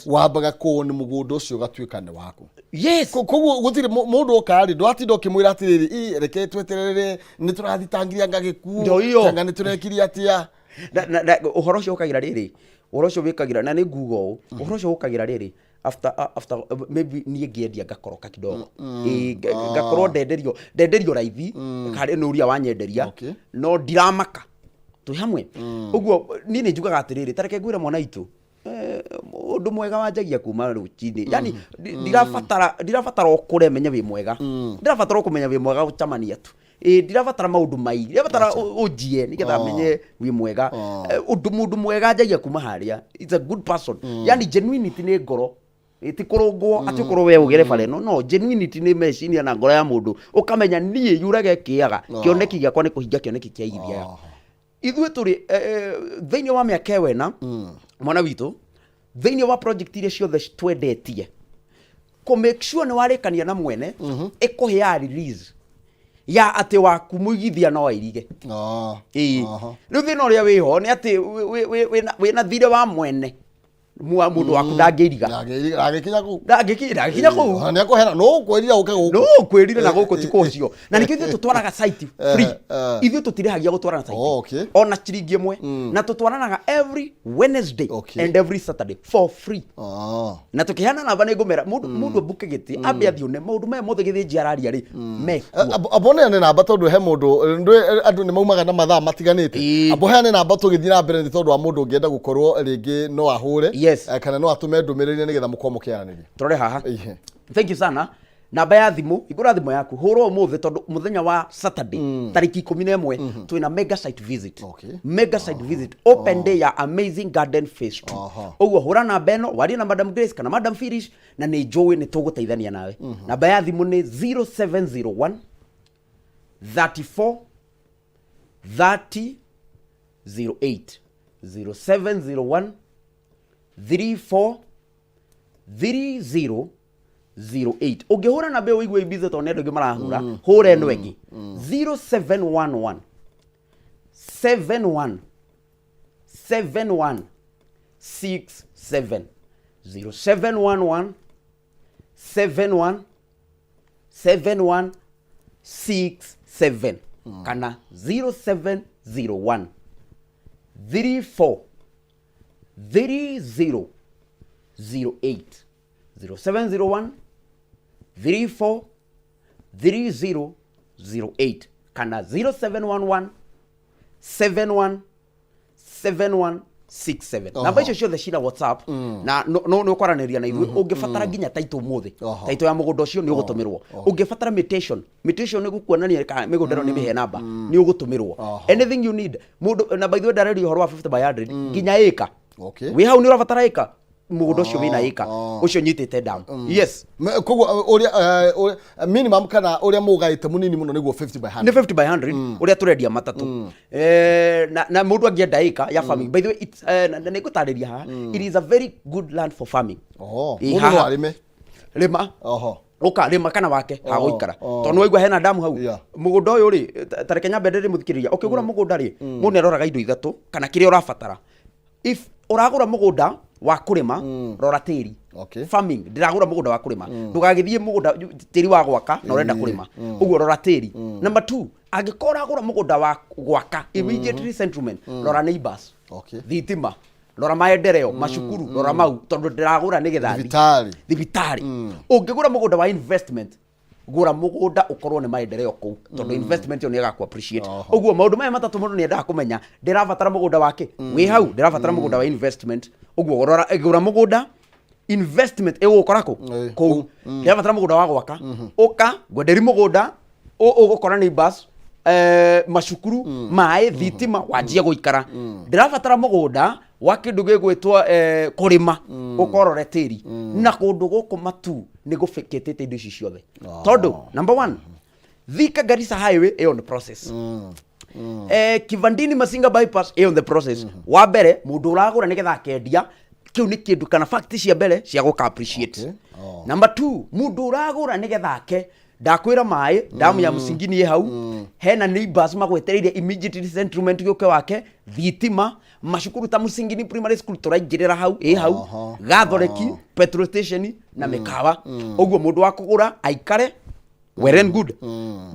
wambaga kuoni mugunda ucio gatwika ni wako koguo gutire mundu okari ndwatindo kimwira atiriri reke tweterere ni turathitangiria ngagiku kanga ni turekiria atia na uhoro ucio ukagira riri uhoro ucio wikagira na ni Google uhoro ucio ukagira riri after maybe nie ngiendia ngakoroka kidogo ngakorwo ndenderio raithi kare nuria wanyenderia no ndiramaka tu hamwe uguo ni njugaga atiriri tareke ngwira mwana itu undu mwega wanjagia kuma ruchini yani ndirabatara okure menya wi mwega ndirabatara kumenya wi mwega gucamania tu ndirabatara maundu mai ndirabatara ujie nigetha menye wi mwega mundu mwega njagia kuma haria it's a good person yani genuinity ni ngoro itikurungwo ati ukorwo we ugere bare no genuinity ni meciria na ngoro ya mundu ukamenya nie yurage kiaga kioneki giakwa ni kuhinga kioneki kia igithia ithuĩ tũrĩ thĩinĩ wa mĩaka wena mwana witũ thĩinĩ wa project iria ciothe twendetie ku make sure nĩ warĩkania na mwene ĩkũhe ya release ya atĩ waku mũigithia no irige rĩu thĩna ũrĩa wĩho nĩ atĩ wĩna thirĩ wa mwene mundu waku ndangĩiriga ndangĩkinya kũu ndangĩkinya kũu nĩ akũhera no kwĩrira ũke gũkũ no kwĩrira na gũkũ ti kũcio na nĩkĩo ithuĩ tũtwaraga site free ithuĩ tũtirĩhagia gũtwarana site ona ciringi ĩmwe na tũtwaranaga every Wednesday and every Saturday for free na tũkĩheana namba nĩ ngũmera mũndũ mbuke gĩtĩ ambe athiĩ maũndũ maya mothe gĩthĩnji araria rĩ aboneane namba tondũ he mũndũ andũ nĩ maumaga na mathaa matiganĩte aboheane namba tũgĩthiĩ na mbere nĩ tondũ wa mũndũ ũngĩenda gũkorwo rĩngĩ no ahũre kana no atũme ndũmĩrĩri nĩgetha mũkorwo mũkĩaranĩria tũrore haha thank you sana namba ya thimũ igũra thimũ yaku hũrwo ũmũthĩ tondũ mũthenya wa Saturday tariki 11 twĩna mega site visit mega site visit open day ya Amazing Garden Phase 2 ũguo hũra namba ĩno warie na Madam Grace kana Madam Phyllis na nĩ njũĩ nĩ tũgũteithania nawe namba ya thimũ nĩ 0701 34 30 08 0701 34 30 08 ungihura na be uigwe ibize to nendo ngi marahura hura eno engi 0711 71 71 67 0711 71 71 67 kana 0701 34 30 08 0701 34 30 08 kana 0711 71 71 67 namba icio ciothe cina WhatsApp na no kwaranĩria na ithuĩ ũngĩbatara nginya taito mũthĩ taito ya mũgũnda ũcio nĩ ũgũtũmĩrwo ũngĩbatara mutation nĩ gũkuonania mĩgũnda ĩno nĩ mĩhe namba nĩ ũgũtũmĩrwo anything you need mũndũ na by the way ndarĩrio ũhoro wa 50 by 100 nginya ĩka wĩ hau nĩ ũrabatara ĩka mũgũnda ũcio wĩna ĩka ũcio nyitĩte down yes koguo ũrĩa minimum kana ũrĩa mũgaĩte mũnini mũno nĩguo 50 by 100 nĩ 50 by 100 ũrĩa tũrendia matatũ na mũndũ angĩenda ĩka ya farming by the way it's na nĩngũtarĩria haha it is a very good land for farming mũndũ no arĩme rĩma ũkarĩma kana wake ha gũikara tondũ waigua hena damu hau mũgũnda ũyũ rĩ tareke nyambe ndĩrĩ mũthikĩrĩria ũkĩgũra mũgũnda rĩ mũndũ nĩaroraga indo ithatũ kana kĩrĩa ũrabatara if ũragũra mũgũnda wa kurima rora tĩri farming ndiragũra mũgũnda wa kurima ndũgagĩthiĩ mũgũnda tĩri wa gwaka na ũrenda kurima ũguo rora tĩri number 2 angĩkorwo ũragũra mũgũnda wa gwaka immediately settlement rora neighbors thitima rora maendeleo macukuru rora mau tondũ ndiragũra nĩgetha thibitarĩ ũngĩgũra mũgũnda wa investment gũra mũgũnda ũkorwo nĩ maendeleo kũu tondũ investment nĩ agaku appreciate ũguo maũndũ maya matatũ mũndũ nĩ endaga kũmenya ndĩrabatara mũgũnda wake wĩ hau ndĩrabatara mũgũnda wa investment ũguo gũra mũgũnda investment ũgũkora kũu ndĩrabatara mũgũnda wa gwaka ũka ngwenderi mũgũnda ũgũkora neighbors macukuru maĩ thitima wanjia gũikara ndĩrabatara mũgũnda wa kĩndũ gĩgwĩtwo kũrĩma ũkorore tĩri na kũndũ gũkũ matu nĩ gũbĩkĩtĩte indo ici ciothe tondũ number 1 Thika Garissa highway is on the process Kivandini Masinga bypass is on the process wa mbere mũndũ ũragũra nĩgetha akendia kiu nĩ kĩndũ kana fact cia mbere cia gũka appreciate number 2 mũndũ ũragũra nĩgetha ake ndakwĩra maĩ damu ya Msingi nĩ hau hena neighbors magwetereire immediate settlement gĩũke wake thitima macukuru ta Msingi primary school tũraingĩrĩra hau hau gathoreki petrol station na mĩkawa ũguo mũndũ wa kũgũra aikare well and good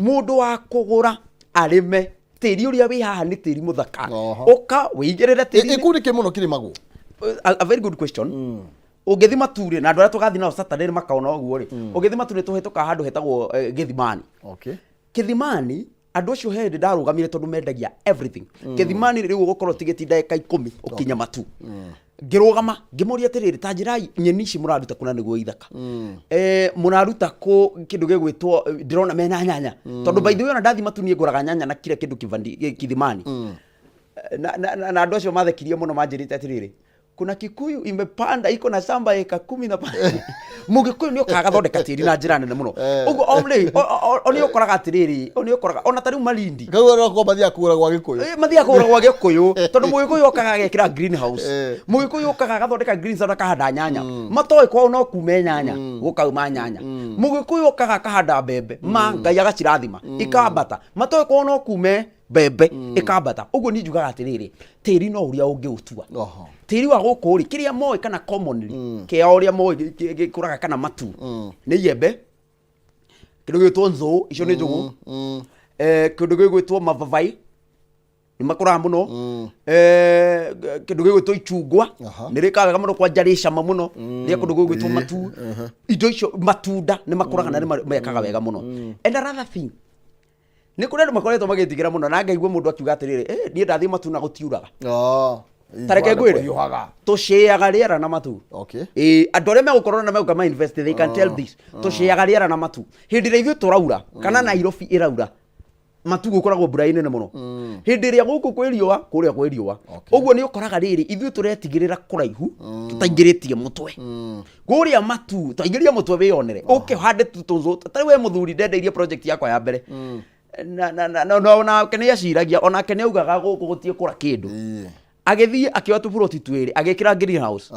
mũndũ wa kũgũra arĩme tĩri ũrĩa wĩ haha nĩ tĩri mũthaka ũka wĩigĩrĩre tĩri ĩkũrĩ kĩ mũno kĩrĩmagwo a very good question ũngĩthima ture na andũ arĩa tũgathi nao Saturday makaona ũguo rĩ ũngĩthima ture tũhetũka handũ hetagwo Gĩthimani Kĩthimani andũ acio hĩndĩ ndarũgamire tondũ mendagia everything Kĩthimani rĩu ũgũkorwo tigiti ndagĩka 10 ũkinya matu ngĩrũgama ngĩmoria atĩrĩrĩ ta njĩrai nyeni ici mũraruta kuna nĩguo ithaka mũraruta kũ kĩndũ gĩgwĩtwo ndĩrona mena nyanya tondũ by the way ona ndathima tu niĩ ngũraga nyanya na kila kĩndũ Kĩthimani na andũ acio mathekirie mũno manjĩrĩte atĩrĩrĩ kuna Kikuyu imepanda iko na shamba eka 10 na Mũgĩkũyũ nĩ okaga thondeka tĩri na njĩra nene mũno ũguo omrĩ oni ũkoraga atĩrĩrĩ oni ũkoraga ona tarĩu Malindi ngauga ko mathia kũgũra gwa Gĩkũyũ mathia kũgũra gwa Gĩkũyũ tondũ Mũgĩkũyũ okaga agekĩra greenhouse Mũgĩkũyũ okaga agathondeka green house akahanda nyanya matoĩ kwao no kume nyanya gũkauma nyanya Mũgĩkũyũ okaga akahanda mbembe ma Ngai agacirathima ikambata matoĩ kwao no kume mbembe ikambata uguo ni njugaga atiriri tiri no uria ungiutua tiri wa guku ri kiria moy kana commonly kia uria moy gikuraga kana matu ni yembe kindu gitwo nzu icio ni njugu kindu gigwitwo mavavai ni makuraga muno kindu gigwitwo ichungwa ni rikaga muno kwa njari cama muno ni kindu gigwitwo matu indo icio matunda ni makuraga na ni mekaga wega muno and another thing ni kuri andu makoretwo magitigira muno na ngaigua mundu akiuga atiriri nie ndathie matu na gutiuraga tareke ngwire tushiaga riera na matu andu aria megukorwo na meuga ma invest they can tell this tushiaga riera na matu hindi ria ithuĩ turaura kana Nairobi iraura matu gukoragwo mbura-inĩ nene muno hindi ria guku kwĩ riũa kũrĩa kwĩ riũa ũguo nĩ ũkoraga rĩrĩ ithuĩ tũretigĩrĩra kũraihu tũtaingĩrĩtie mũtwe kũrĩa matu twaingĩria mũtwe wĩyonere ũkĩhande tũtũzũ tarĩ we mũthuri ndendeirie project yakwa ya mbere na kene aciragia ona kene augaga gũkũ gũtiĩ kũra kĩndũ agĩthiĩ akĩoya tũburoti twĩrĩ agĩkĩra greenhouse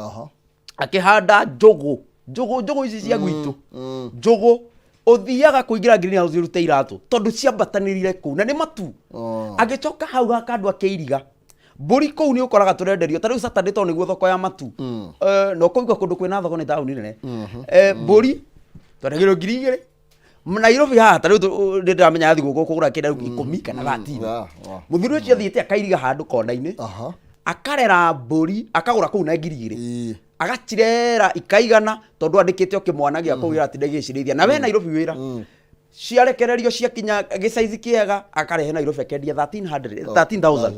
akĩhanda njũgũ ici cia gwitũ njũgũ uthiaga kuingira greenhouse irute iratu tondu ciambatanirire kuu na ni matu agicoka hau akandu akĩiriga mburi kuu ni ukoraga turenderio tariu Saturday to niguo thoko ya matu no kuigwa kundu kwina thoko ni tauni nene mburi twenderio 2,000 Nairobi haha tariu ndiramenya yathi guku kugura kindu 10 kana 30 muthuri ucio athiite akairiga handu kona-ini akarera mburi akagura kuu na 2,000 agachirera ikaigana tondu andikite okimwana gia kuu atinde gicirithia na we Nairobi wira ciarekererio ciakinya gicaizi kiega akarehe Nairobi akendia 13,000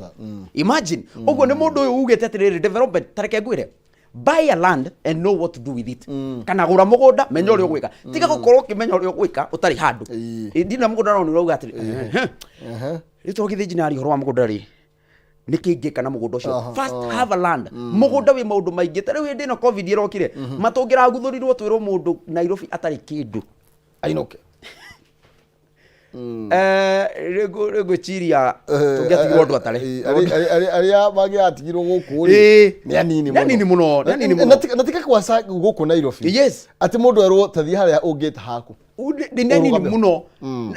imagine uguo ni mundu uyu ugite atiriri development tareke ngwire buy a land and know what to do with it kana gura mugunda menya uri ugwika tiga gukorwo kimenya uri ugwika utari handu ndina mugunda no ni urauga atiri rito githijinari horo wa mugunda ri nikingika na mugunda ucio first have a land mugunda wi maundu maingi tariu hindi no covid irokire matungira guthurirwo twirwo mundu Nairobi atari kindu ainoke rego chiria tungiatigirwo ndu atare aria magiatigirwo guku ri ni anini muno natika kwasa guku Nairobi yes ati mundu erwo tathie haria ungita haku ni nini muno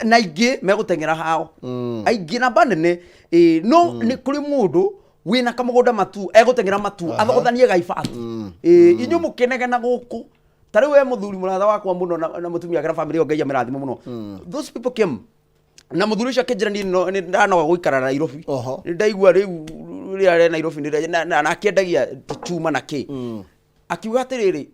na ingi megutengera hao aingi na bandene no ni kuri mundu wina kamugunda matu egutengera matu athogothanie gaibati inyu mukenege na guku tari we muthuri muratha wakwa muno na mutumia kana family yo ngeia mirathimo muno those people came na muthuri ucio akinjirani ni ndanoga guikara na Nairobi ni ndaigua riu ria Nairobi ni na akiendagia chuma na ki akiuga atiriri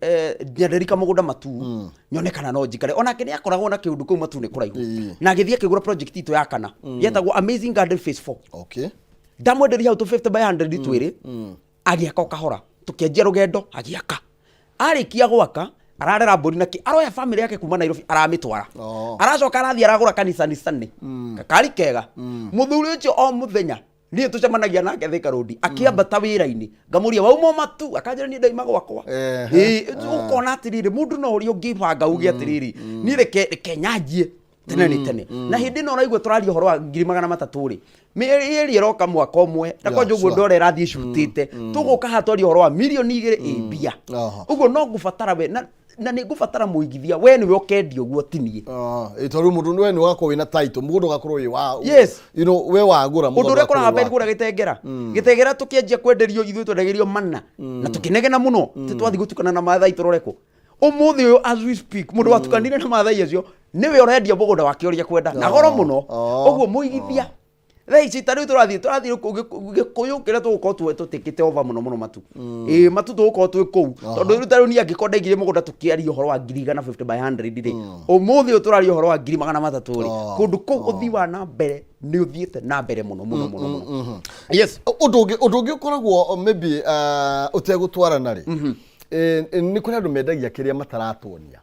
nyenderika mugunda matu nyonekana no njikare ona kene akoragwo na kiundu kuu matu ni kuraihu na agithie akigura project ito yakana yetagwo Amazing Garden Phase 4 ndamwenderia hau 50 by 100 twiri agiaka kahora tukienjia rugendo agiaka arikia gwaka ararera mburi naki aroya family yake kuma Nairobi aramitwara aracoka arathia aragura kanisa ni Sunday kakari kega muthuri ucio o muthenya ni tucemanagia nake Thika Road akiambata wira-ini ngamuria wauma matu akanjira ni ndaima gwakwa ukona atiriri mundu no uri ungibanga ugi atiriri ni reke nyanjie tene na hindi no raigua turaria horo wa 300 ri mieri iroka mwaka umwe ndako njugu ndore rathie cutite tuguka hatwari horo wa milioni 2 mbia uguo no ngubatara we na ni ngubatara muigithia we ni we ukendio guo tinie itoru mundu ni we ni wako wina title mugundu gakorwo wi wa yes you know we wagura mundu rekora habe ngura gitengera tukienjia kwenderio ithu twendegerio mana na tukinegena muno titwathi gutukana na mathai turoreko umuthi uyu as we speak mundu watukanire na mathai acio ni we urendia mugunda wake uria kwenda na goro muno uguo muigithia They tariu turathi gikuyu kira tugukorwo tutikite over muno matu matu tugukorwo twi kuu tondu riu tariu ni angikonda igire mugunda tukiaria uhoro wa 150 by 100 ri umuthi uturaria uhoro wa 300 ri kundu kuu uthi wa na mbere ni uthiite na mbere muno yes undu ungi ukoragwo maybe utegutwarana ri ni kuri andu mendagia kiria mataratonia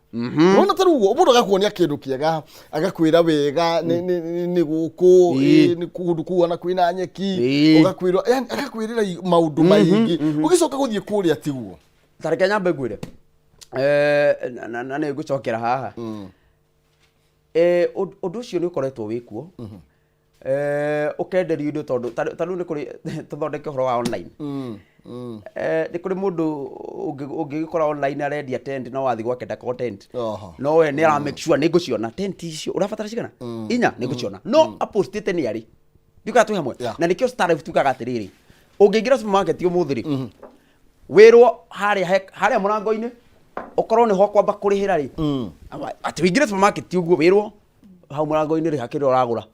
wona tarugo mundu agakuonia kindu kiega agakwira wega ni guku ni kundu kuona kwina nyeki ugakwira yani agakwirira maundu maingi ugicoka guthie kuria tiguo tareke nyambe ngwire na ne gucokera haha undu ucio ni ukoretwo wikuo ukenderio indo tondu tariu ni kuri tuthondeke horo wa online ni kuri mundu ungigikora online arendia tent no wathi gwake ndako tent no we ni ara make sure ni nguciona tent icio urabatara cigana inya ni nguciona no apostite ni ari Yuka tu hamwe. Yeah. Na nikio Star Life tukaga atiriri. Ungiingira supermarket umuthiri. Wirwo haria murango-ini ukorwo ni ho kwamba kurihira ri. Ati wingire supermarket uguo wirwo hau murango-ini ri hakiri uragura.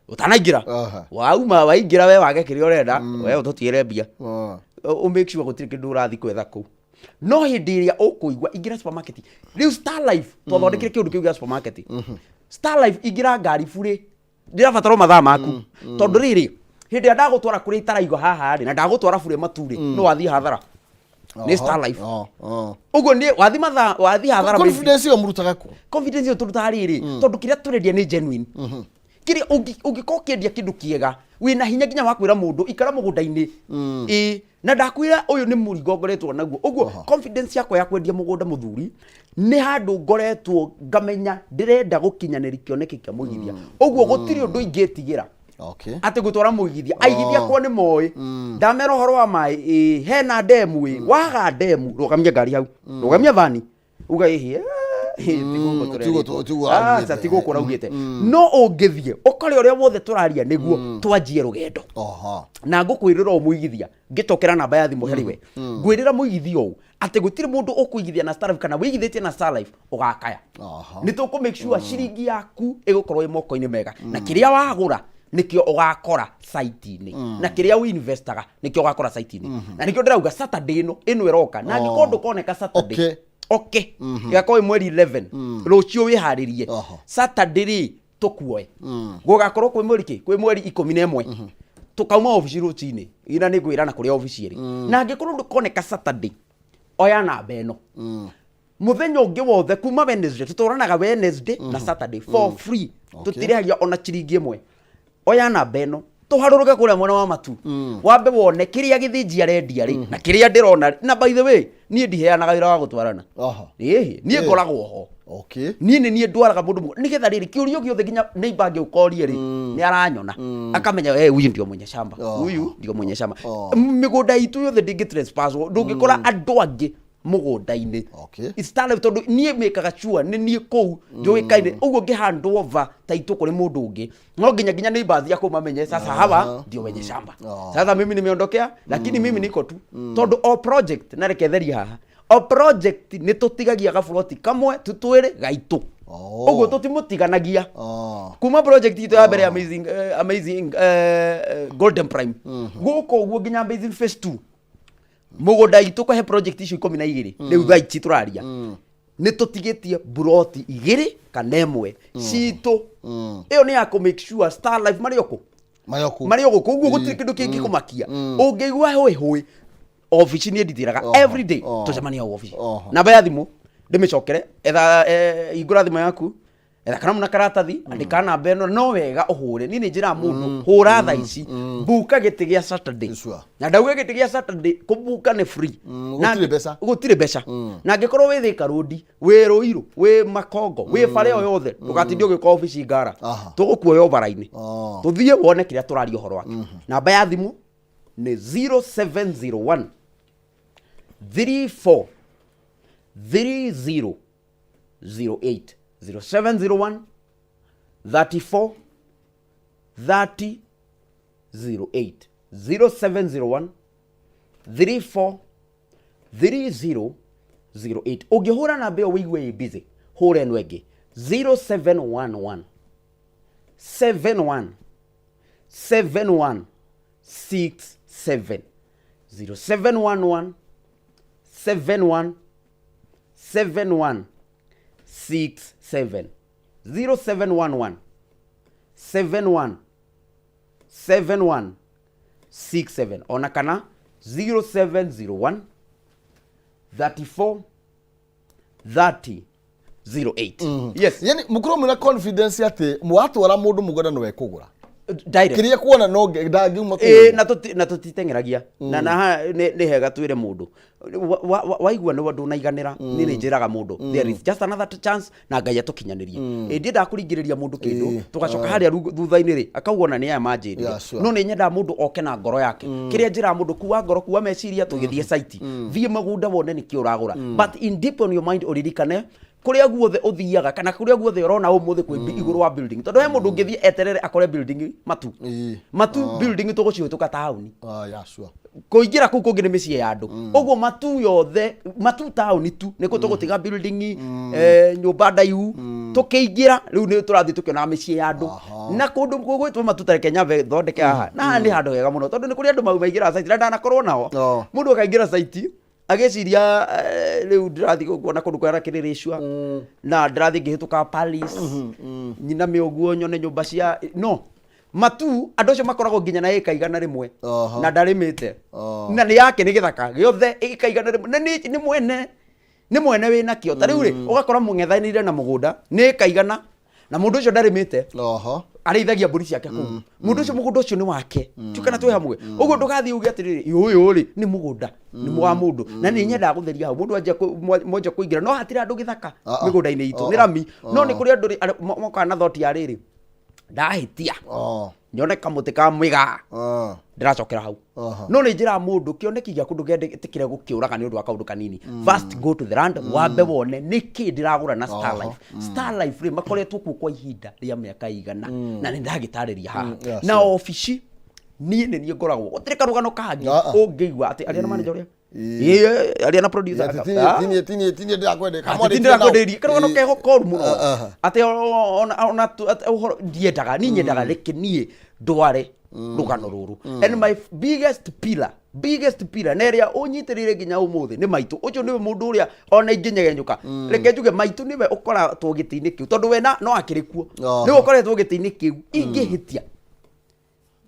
Utanaingira. Wauma waingira we wage kiri urenda we ututiire mbia. Make sure gutiri kindu urathi kwetha ku. No hindi iria ukuigwa ingira supermarket. Riu Star Life twathondekire kindu kiu gia supermarket. Star Life ingira ngari bure. Ndirabatara mathaa maku. Tondu riri hindi ya ndagutwara kuri itaraigo haha ri na ndagutwara bure maturi no wathi hathara. Ni Star Life. Uguo ni wathi mathaa wathi hathara. Confidence yo murutaga ku. Confidence yo turutaga riri tondu kiria turendia ni genuine. Kiria ungiko kiendia kindu kiega wina hinya nginya wa kwira mundu ikara mugunda-ini na ndakwira uyu ni murigo ngoretwo naguo uguo confidence yakwa ya kwendia mugunda muthuri ni handu ngoretwo ngamenya ndirenda gukinyaniri kioneki kia muigithia uguo gutiri undu ingetigira ati gutwara muigithia aigithia kwa ni moi ndamera horo wa mai hena demu waga demu rugamia ngari hau rugamia vani uga ihi tigo kuraugite no ungithie ukore uria wothe turaria niguo twanjie rugendo na ngukwirira umuigithia ngitokera namba ya thimu heriwe ngwirira muigithia u ati gutiri mundu ukuigithia na Star Life kana wigithitie na Star Life ugakaya ni tuku make sure ciringi yaku igukorwo imoko-ini mega na kiria wagura nikio ugakora site-ini na kiria wi investaga nikio ugakora site-ini na nikio ndirauga Saturday ino iroka na ngikondo koneka Saturday gakoi mweri 11 rucio wiharirie Saturday tukuoe gugakorwo kwi mweri ki kwi mweri 11 tukauma office ruci-ini ina ni gwirana kuria office iri na ngikorwo ndukoneka Saturday oya namba eno muthenya ungi wothe kuma Wednesday tuturanaga Wednesday na Saturday for free tutirihagia ona chiringi imwe oya namba eno tuharuruke kuria mwena wa matu wambe wone kiria githinji arendia ri na kiria ndirona na by the way nie ndiheanaga wira wa gutwarana nie ngoragwo ho nie ni ndwaraga mundu ni getha riri kiurio giothe nginya neighbor ngiukorie ri ni aranyona akamenya uyu ndio mwenye shamba uyu ndio mwenye shamba migunda itu yothe ndingi trespass ndungikora andu angi mugunda-ini Star Life tondu nie mekaga sure ni nie kou njuikaine uguo ngihand over taitu kuri mundu ungi no nginya neighbors yako mamenye sasa hawa ndio wenye shamba sasa mimi nimeondokea lakini mimi niko tu tondu o project na reketheria haha o project ni tutigagia gafuroti kamwe tutwire gaitu uguo tutimutiganagia kuma project itu ya mbere amazing golden prime guko uguo nginya amazing phase 2 mugunda itu he project icio 12 riu thaa ici turaria ni tutigitie buroti 2 kana imwe citu iyo ni ya ku make sure Star Life marioko kuguo gutiri kindu kingi kumakia ungeigua hoi office ni ndithiraga every day tucemania office namba ya thimu ndimicokere etha igura thimu yaku etha kana muna karatathi andika namba eno no wega uhure ni njira mundu hura thaa ici buka giti gia Saturday na ndauga giti gia Saturday kubuka ni free na gutire beca na ngikorwo wi Thika Road wi Ruiru wi Makongo wi bare o yothe ugatindi ugika office ngara tugukuoya overaini tuthie wone kiria turario horo wake namba ya thimu ni 0701 34 30 08 0701 34 30 08 0701 34 30 08 ungihura namba yo wigwe busy hura eno enge 0711 71 71 67 0711 71 71 67 0711 71 71 67 ona kana 0701 34 30 08 yes yani mukuru muna confidence ati mwatwara mundu mugunda no wekugura direct kiria kuona no ndangiuma ku na tutitengeragia na ni hega twire mundu waigua ni wandu naiganira ni njiraga mundu there is just another chance na Ngai atukinyanirie ndi ndakuringiriria mundu kindu tugacoka haria thutha-ini ri akaugona ni aya manjiri no ni nyenda mundu oke na ngoro yake kiria njira mundu kuwa ngoro kuwa meciria tugithie site thie magunda wone ni ki uragura but in deep on your mind uririkane kuria guothe uthiaga kana kuria guothe urona umuthi kwi iguru wa building tondu he mundu ngithie eterere akore building matu building tugucihituka town ya sure kuingira kuu kungi ni micii ya andu uguo matu yothe matu town tu niko tugutiga building nyumba ndaihu tukiingira riu ni turathi tukiona micii ya andu na kundu gugwitwo matu tareke nyave thondeke haha na ni handu hega muno tondu ni kuri andu maumaingira site na ndanakorwo nao mundu akaingira site ageciria riu ndirathi kuona kundu kwara kiriricua na ndirathi ngihituka Paris nyina miuguo nyone nyumba cia no matu andu acio makoragwo nginya na eka igana rimwe na ndarimite na ni yake ni githaka giothe eka igana rimwe na ni mwene wina kio ta riu ri ugakora mungethanire na mugunda ni eka igana na mundu ucio ndarimite areithagia mburi ciake kuu mundu ucio mugunda ucio ni wake tukana twi hamwe uguo ndugathi uge atiriri uyu ri ni mugunda ni mwa mundu na ni nyenda gutheria hau mundu anje moja kuingira no hatira andu githaka migunda-ini itu ni rami no ni kuri andu moka na thoti ya riri ndahitia nyone kamuti ka mwiga ndiracokera hau no ni njira mundu kioneki gia kundu gendekire gukiuraga ni undu wa kaundu kanini first go to the land wambe wone niki ndiragura na Star Life makoretwo ku kwa ihinda ria miaka igana na ni ndagitariria ha na ofici ni ngoragwo gutire karugano kangi ungiigua ati aria na manager uria aria na producer tini ndirakwende karugano keho koru muno ati ona ndiendaga ni nyendaga reke nie ndware rugano ruru and my biggest pillar neria unyitirire nginya umuthi ni maitu ucio ni mundu uria ona inginyegenyuka reke njuge maitu niwe ukora twogiti-ini kiu tondu we no akirikuo ni ukoretwo twogiti-ini kiu ingihitia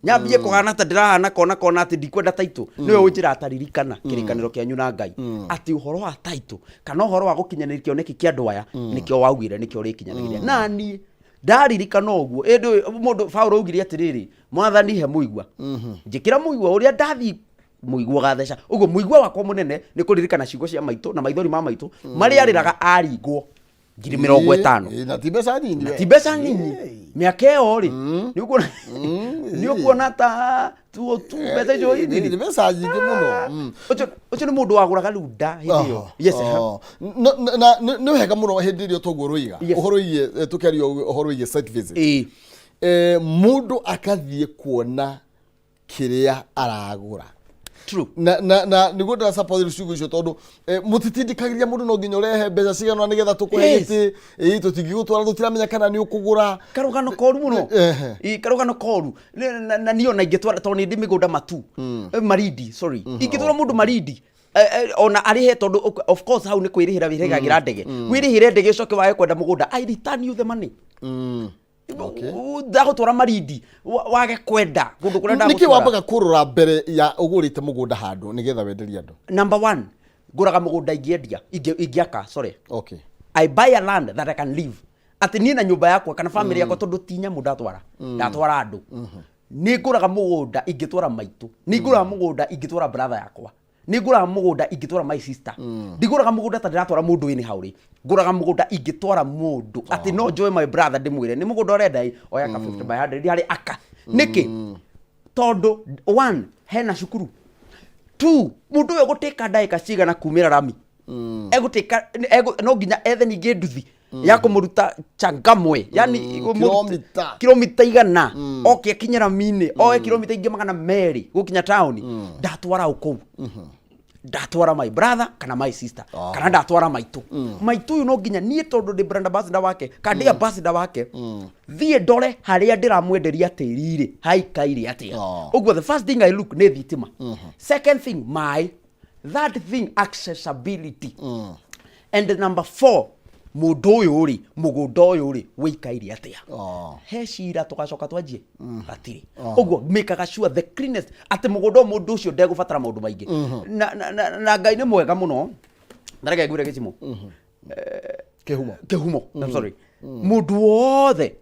nyambie kugana ta ndirahana kona ati ndikwenda taitu niwe unjira ataririkana kirikaniro kianyu na Ngai ati uhoro wa taitu kana uhoro wa gukinyanira kioneki kia andu aya nikio waugire nikio rikinyaniria nani ndaririkana uguo indi mundu Paulo augire atiriri mwathani he muigwa njikira muigwa uria ndathi muigwa gatheca uguo muigwa wakwa munene ni kuririkana ciugo cia maitu na maithori ma maitu mari ariraga aringwo 50,000 na tibesa nini tibesa nini miaka iyo ri ni ukuona ta tu besa icio ni tibesa nyingi muno ucio ni mundu waguraga runda hindi iyo yes na no hega muno hindi iyo tuguruiga uhoro iye tukiario uhoro iye site visit mundu akathie kuona kiria aragura true na niguo ndira support ciugo icio tondu mutitindikagiria mundu no nginya urehe mbeca cigana nigetha tukuhe giti tutingigutwara tutiramenya kana ni ukugura karugano koru muno karugano koru na niyo na ingitwara tondu ndi migunda matu maridi sorry ingitwara mundu maridi ona arihe tondu of course hau ni kwirihira wiregagira ndege wirihire ndege coke wae kwenda mugunda I return you the money ndagutwara maridi wage kwenda kundu kuria ndagutwara niki wambaga kurura mbere ya ugurite mugunda handu nigetha wenderia andu number 1 nguraga mugunda ingiaka okay I buy a land that I can live ati ni na nyumba yakwa kana family yakwa tondu tinya mudatwara ndatwara andu ni nguraga mugunda ingitwara maitu ni nguraga mugunda ingitwara brother yakwa ni nguraga mugunda ingitwara my sister ndiguraga mugunda ta ndiratwara mundu ini hauri nguraga mugunda ingitwara mundu ati no joy my brother ndimwire ni mugunda urenda oya ka 50 by 100 hari aka niki tondu 1 hena cukuru 2 mundu uyo gutika ndaika cigana kumira rami egutika no nginya ethe ningi nduthi ya kumuruta changamwe yani kilomita igana okay kinyira mine oe kilomita ingi magana meri gukinya town ndatwara ukou ndatwara my brother kana my sister kana ndatwara maitu maitu no nginya nie tondu ndi brand ambassador wake kandi ambassador wake thie ndore haria ndiramwenderia tirire haikaire atia uguo the first thing I look ne thitima second thing that thing accessibility and number 4 mundu uyu ri mugunda uyu ri wikaire atia he cira tugacoka twanjie atiri uguo mikaga sure the cleanest ati mugunda mundu ucio ndegubatara maundu maingi na Ngai ni mwega muno ndareke ngure gicimo kehumo I'm sorry mundu wothe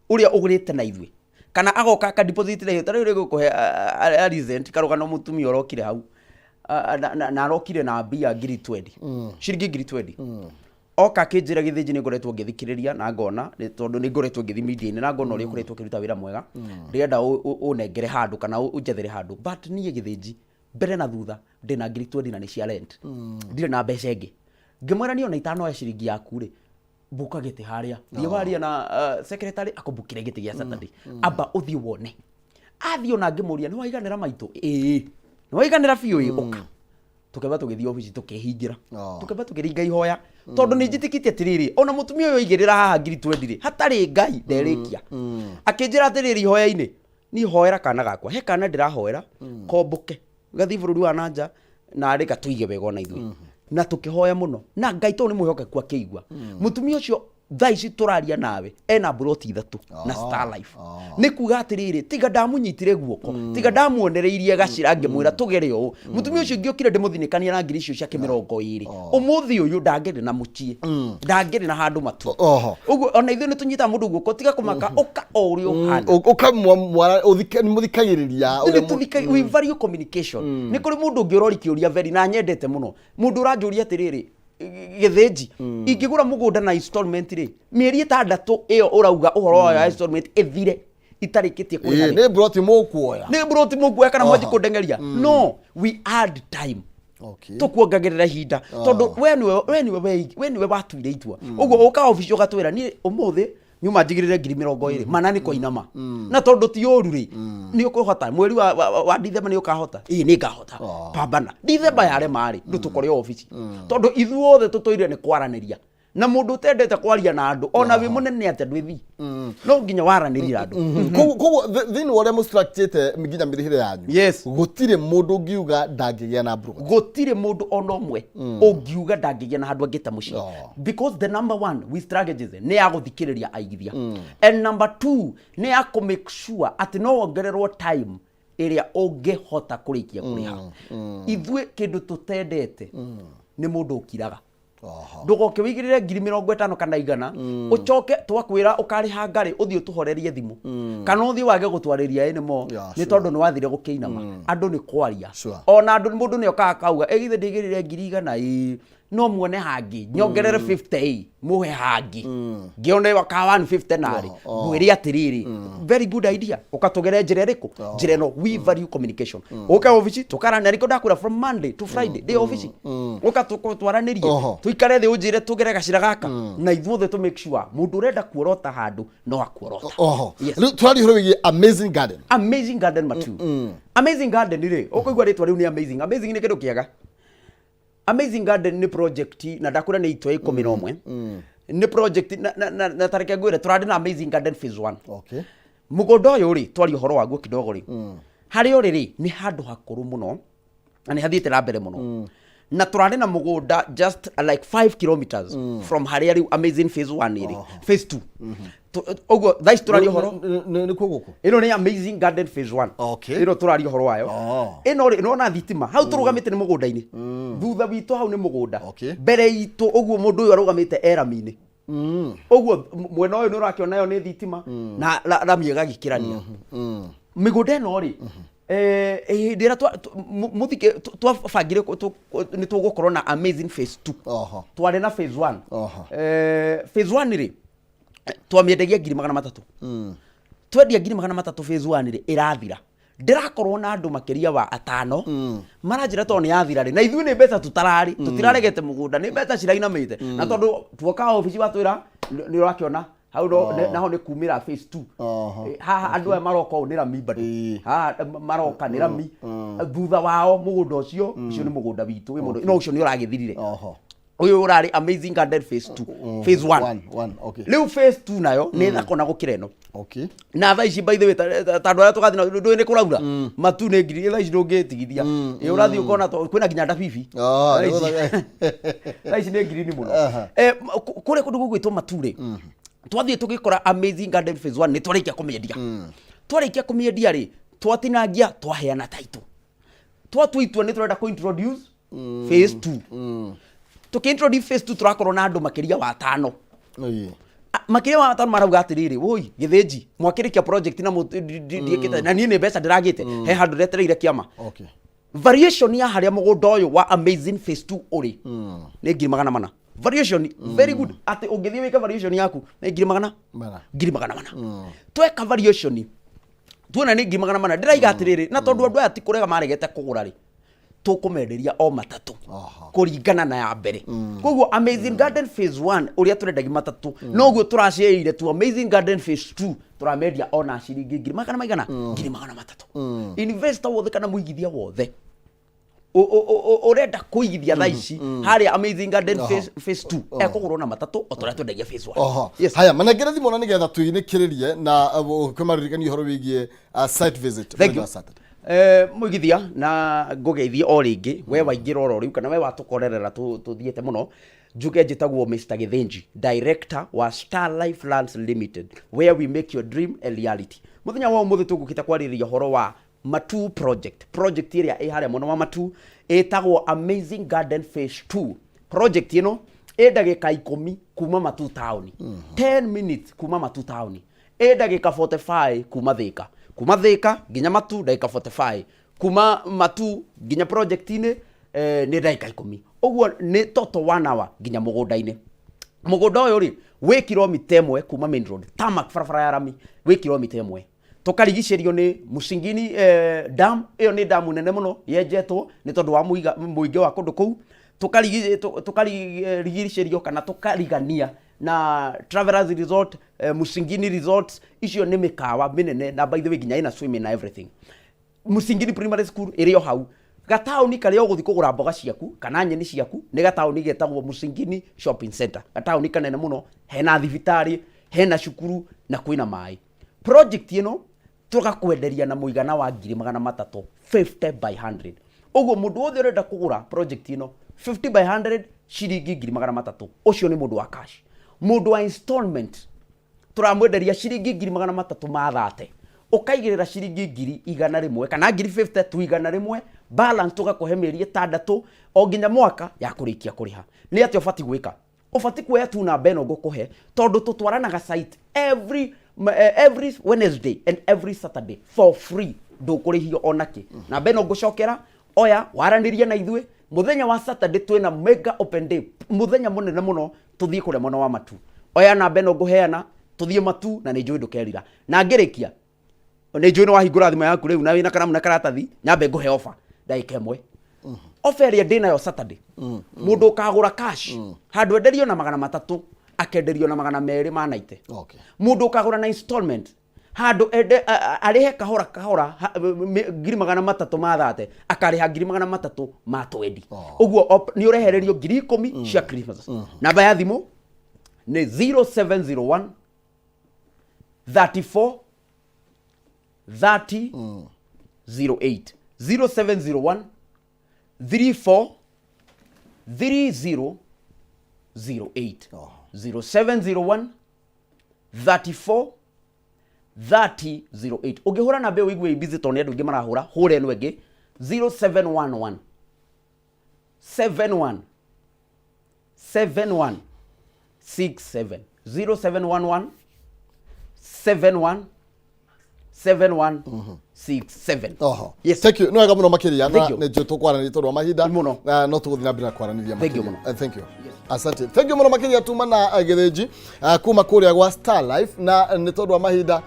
uria ugurite na ithwe kana agoka ka deposit le tari uri gukuhe recent karugano mutumia urokire hau na arokire na bia ngiri 20 ciringi ngiri 20 oka kinjira githinji ni ngoretwo ngithikiriria na ngona tondu ni ngoretwo ngithi media-ini na ngona uri kuretwo kiruta wira mwega rienda unengere handu kana unjethere handu but niye githinji mbere na thutha ndina ngiri 20 na ni cia rent ndire na mbeca ingi ngimwira ni ona itano ya ciringi yaku ri buka gĩtĩ harĩa thiĩ waria na secretary akũbukire gĩtĩ gĩa Saturday amba ũthiĩ wone athiĩ ona ngĩmũria nĩ waiganĩra maitũ nĩ waiganĩra biũ ũka tukeba tũgĩthiĩ ofici tũkĩhingĩra tukeba tũkĩringa ihoya tondũ nĩ njĩtĩkĩtie atĩrĩrĩ ona mũtumia ũyũ oigĩrĩra haha ngiri 20 hatarĩ Ngai nderĩkia akĩnjĩra atĩrĩrĩ ihoya-inĩ niĩ hoera kana gakwa he kana ndĩrahoera komboke gathiĩ bũrũri wa nanja na arĩ gatũige wega ona ithuĩ na tũkĩhoya mũno na Ngai tondũ nĩ mwĩhokeku akĩigua mũtumia ũcio thaa ici tũraria nawe ena buroti 3 na Star Life nĩ kuga atĩrĩrĩ tiga ndamunyitire guoko tiga ndamuonereirie gacira ngĩmwĩra tũgere ũũ mũtumia ũcio ngĩokire ndĩmũthinĩkania na ngiri icio ciake 20 ũmũthĩ ũyũ ndangĩrĩ na mũciĩ ndangĩrĩ na handũ matu ũguo ona ithuĩ nĩ tũnyita mũndũ guoko tiga kũmaka ũka o ũrĩa ũhana ũkamwara mũthikagĩrĩria we value communication nĩ kũrĩ mũndũ ũngĩ ũrori kĩũria veri na nyendete mũno mũndũ ũranjũria atĩrĩrĩ gĩthĩnji ingĩgũra mũgũnda na installment rĩ mĩeri 6 ĩyo ũrauga ũhoro wa installment ĩthire itarĩkĩtie kũrĩha nĩ broti mũkuoya kana mwanji kũndengeria no we had time tũkuongagĩrĩra ihinda tondũ we niwe watuire itua ũguo ũka ofici ũgatwĩra niĩ ũmũthĩ nyuma njigĩrĩre ngiri 20 mana nĩ kũinama na tondũ ti ũru rĩ nĩ ũkũhota mweri wa December nĩ ũkahota nĩ ngahota pambana December yare marĩ ndũtũkore ofici tondũ ithuothe tũtũire nĩ kwaranĩria na mũndũ ũtendete kwaria na andũ ona wĩ mũnene atĩ ndwĩthi no nginya waranĩria andũ koguo thĩinĩ wa ũrĩa mũstructurĩte nginya mĩrĩhĩre yanyu gũtirĩ mũndũ ũngiuga ndangĩgĩa na broker gũtirĩ mũndũ ona ũmwe ũngiuga ndangĩgĩa na handũ angĩta mũciĩ because the number 1 with strategies nĩ ya gũthikĩrĩria aigithia and number 2 nĩ ya kũ make sure atĩ no wongererwo time ĩrĩa ũngĩhota kũrĩkia kũrĩha ithuĩ kĩndũ tũtendete nĩ mũndũ ũkiraga ndugoke wigirire ngiri 50 kana igana ucoke twakwira ukariha ngari uthio tuhorerie thimu kana uthio wage gutwarĩria enemo ni tondu ni wathire gukeinama andu ni kwaria ona andu mundu ni okaga kauga egithe ndigirire ngiri igana no muone hangi nyongerere 50 muhe hangi ngione waka 150 nari mwiri atiriri very good idea ukatugere njire riku njire no we value communication uka office tukarana riko ndakura from Monday to Friday day office ukatutwaranirie tuikare thi unjire tugere gacira gaka na ithuothe to make sure mundu urenda kuorota handu no akuorota twari horo wigi amazing garden matu amazing garden ri ukugwa ritwa riu ni amazing ni kindu kiega Amazing Garden ni project na ndakura ni itwa 11 ni project na tareke ngwire turandi na Amazing Garden phase 1 mugondo uyu ri twari horo waguo kidogo ri hari uri ri ni handu hakuru muno na ni hathiite na mbere muno na turandi na mugunda just like 5 kilometers from hari ri Amazing phase 1 ri phase 2 ogo thais turari horo ni kuguku ino ni Amazing Garden phase 1 ino turari horo wayo ino ri no na thitima hau turugamite ni mugunda-ini thutha witu hau ni mugunda mbere itu oguo mundu uyu arugamite erami-ini oguo mwena uyu ni urakiona yo ni thitima na rami igagikirania migunda ino ri ndira muthike twabangire ni tugukorwo na Amazing phase 2 twari na phase 1 phase 1 ri twamiendagia 300 twendia 300 phase 1 ri irathira ndirakorwo na andu makiria wa 5 maranjira to ni yathira ri na ithuĩ ni mbeca tutiraregete mugunda ni mbeca cirainamite na tondu tuoka office watwira ni urakiona hau naho ni kumira phase 2 haha andu aya maroka ni rami bado ha maroka ni rami thutha wao mugunda ucio ucio ni mugunda witu no ucio ni uragithirire uyu urari Amazing Garden phase 2 phase 1 riu phase 2 nayo ni thako na gukira ino na thaa ici by the way tandu ara tugathina ndu ni kuraura matu ni ngiri thaa ici ndungitigithia urathi ukona kwina nginya ndabibi thaa ici ni ngiri ni muno kure kundu gugwitwo mature twathie tugikora Amazing Garden phase 1 ni twarikia kumiendia ri twatinangia twaheana title twatwitwo ni turenda ku introduce phase 2 tukintroduce phase 2 turakorwo na andu makiria wa 5 makiria wa 5 marauga atiriri woi githĩnji mwakirikia project na ndiekete na niĩ nĩ mbeca ndiragite he handu retereire kiama variation ya haria mugunda uyu wa Amazing phase 2 uri ni 400 variation very good ati ungithie wika variation yaku ni 400 tweka variation tuona ni 400 ndiraiga atiriri na tondu andu aya ti kurega maregete kugura ri tukumenderia o matatu kuringana na ya mbere koguo Amazing Garden phase 1 uria turendagia matatu noguo turaciire tu Amazing Garden phase 2 turamendia ona ciringi ngiri magana maigana ngiri magana matatu investor wothe kana muigithia wothe urenda kuigithia thaa ici hari Amazing Garden phase 2 ekugurwo na matatu o turia twendagia phase 1 haya manengere thimo na nigetha tuinikiririe na kumaririkania horo wigie site visit on Saturday muigithia na ngugeithie o ringi we waingira oro riu kana we watukorerera tuthiete muno njuge njitagwo Mr. Githinji, director wa Star Life Lands Limited, where we make your dream a reality. Muthenya wa umuthi tugukita kwariria horo wa Matu project iria haria muno wa Matu etagwo Amazing Garden phase 2 project ino ndagika 10 kuma Matu town 10 minutes kuma Matu town ndagika 45 kuma Thika nginya Matu ndagika 45 kuma Matu nginya project ine ni ndagika 10 oguo ni toto 1 hour nginya mugunda-ine mugunda uyu ri wi kilomita 1 kuma main road tamak barabara ya rami wi kilomita 1 tukarigicerio ni Musingini dam iyo ni damu nene muno yenjetwo ni tondu wa muingi wa kundu kuu tukarigicerio kana tukarigania na Travelers Resort Musingini Resort icio ni mikawa minene na by the way nginya ina swimming na everything Musingini Primary School irio hau gatauni karia uguthi kugura mboga ciaku kana nyeni ciaku ni gatauni getagwo Musingini Shopping Center gatauni kanene muno hena thibitari hena cukuru na kwina mai project ino tugakwenderia na muigana wa 300 50 by 100 uguo mundu wothe urenda kugura project ino 50 by 100 ciringi 300 ucio ni mundu wa cash mundu wa installment turamwenderia ciringi 300 mathate ukaigirira ciringi 100 kana 50 tu 100 balance tugakuhe mieri 6 o nginya mwaka ya kurikia kuriha ni ati ofati gwika ofati kuya tu na beno gukuhe tondu tutwaranaga site every Wednesday and every Saturday for free ndukurihio onaki na beno gucokera oya waranirie na ithwe muthenya wa Saturday twina mega open day muthenya munene muno tuthie kure mono wa Matu oya na beno guheana tuthie Matu na ni njui ndukerira na ngirikia ni njui no wahingura thima yaku riu na wina karamu na karatathi nyambe nguhe offer ndaika imwe offer ya dina yo Saturday mundu kagura cash handu enderio na 300 akenderio na 200 manaite mundu kagura na installment handu arihe kahora 300 mathate akariha 300 ma 20 uguo ni urehererio 10,000 cia Christmas namba ya thimu ni 0701 34 30 08 0701 34 30 08 0701 34 30 08 ungihura na mbeu igwe busy tone andu ingi marahura hura eno enge 0711 71 71 67 0711 71 7167 yes thank you no wega muno makiria na ne joto kwarani tondu mahinda no tuguthi na mbira kwaraniria makiria thank you asante thank you muno makiria tuma na Githinji kuma kuria gwa Star Life na ne tondu mahinda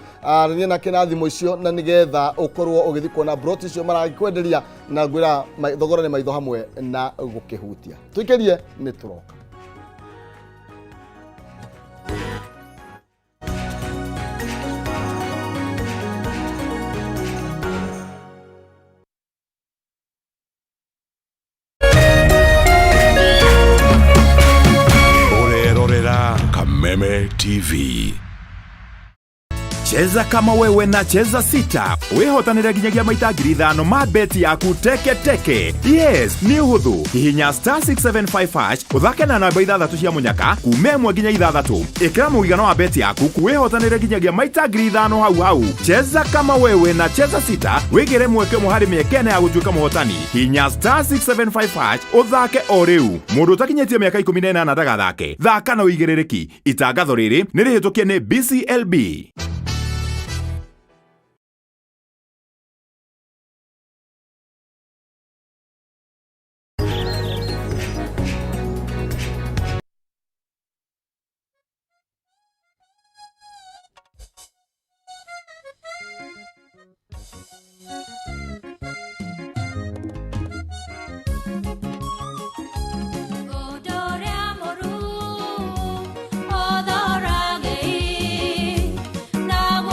ni na kinathimo icio na nigetha ukorwo ugithi kuona brot icio marakwenderia na ngwira thogora ni maitho hamwe na gukihutia tuikerie ni turoka Kameme TV. Cheza kama wewe na cheza sita. Wihotanire nginyagia maita 5,000 ma beti yaku teke. Yes, ni uhuthu. Hihinya *675# uthake na namba 6 cia munyaka kume 1 nginya 6. Ikira muigana wa beti yaku kuwihotanire nginyagia maita 5,000 hau. Cheza kama wewe na cheza sita. Wigire mweke muhari miekene ya gutuika muhotani. Hihinya *675# uthake o riu. Mundu utakinyetie miaka 18 ndagathake. Thaka na uigirereki. Itangatho riri nirihitukie ni BCLB.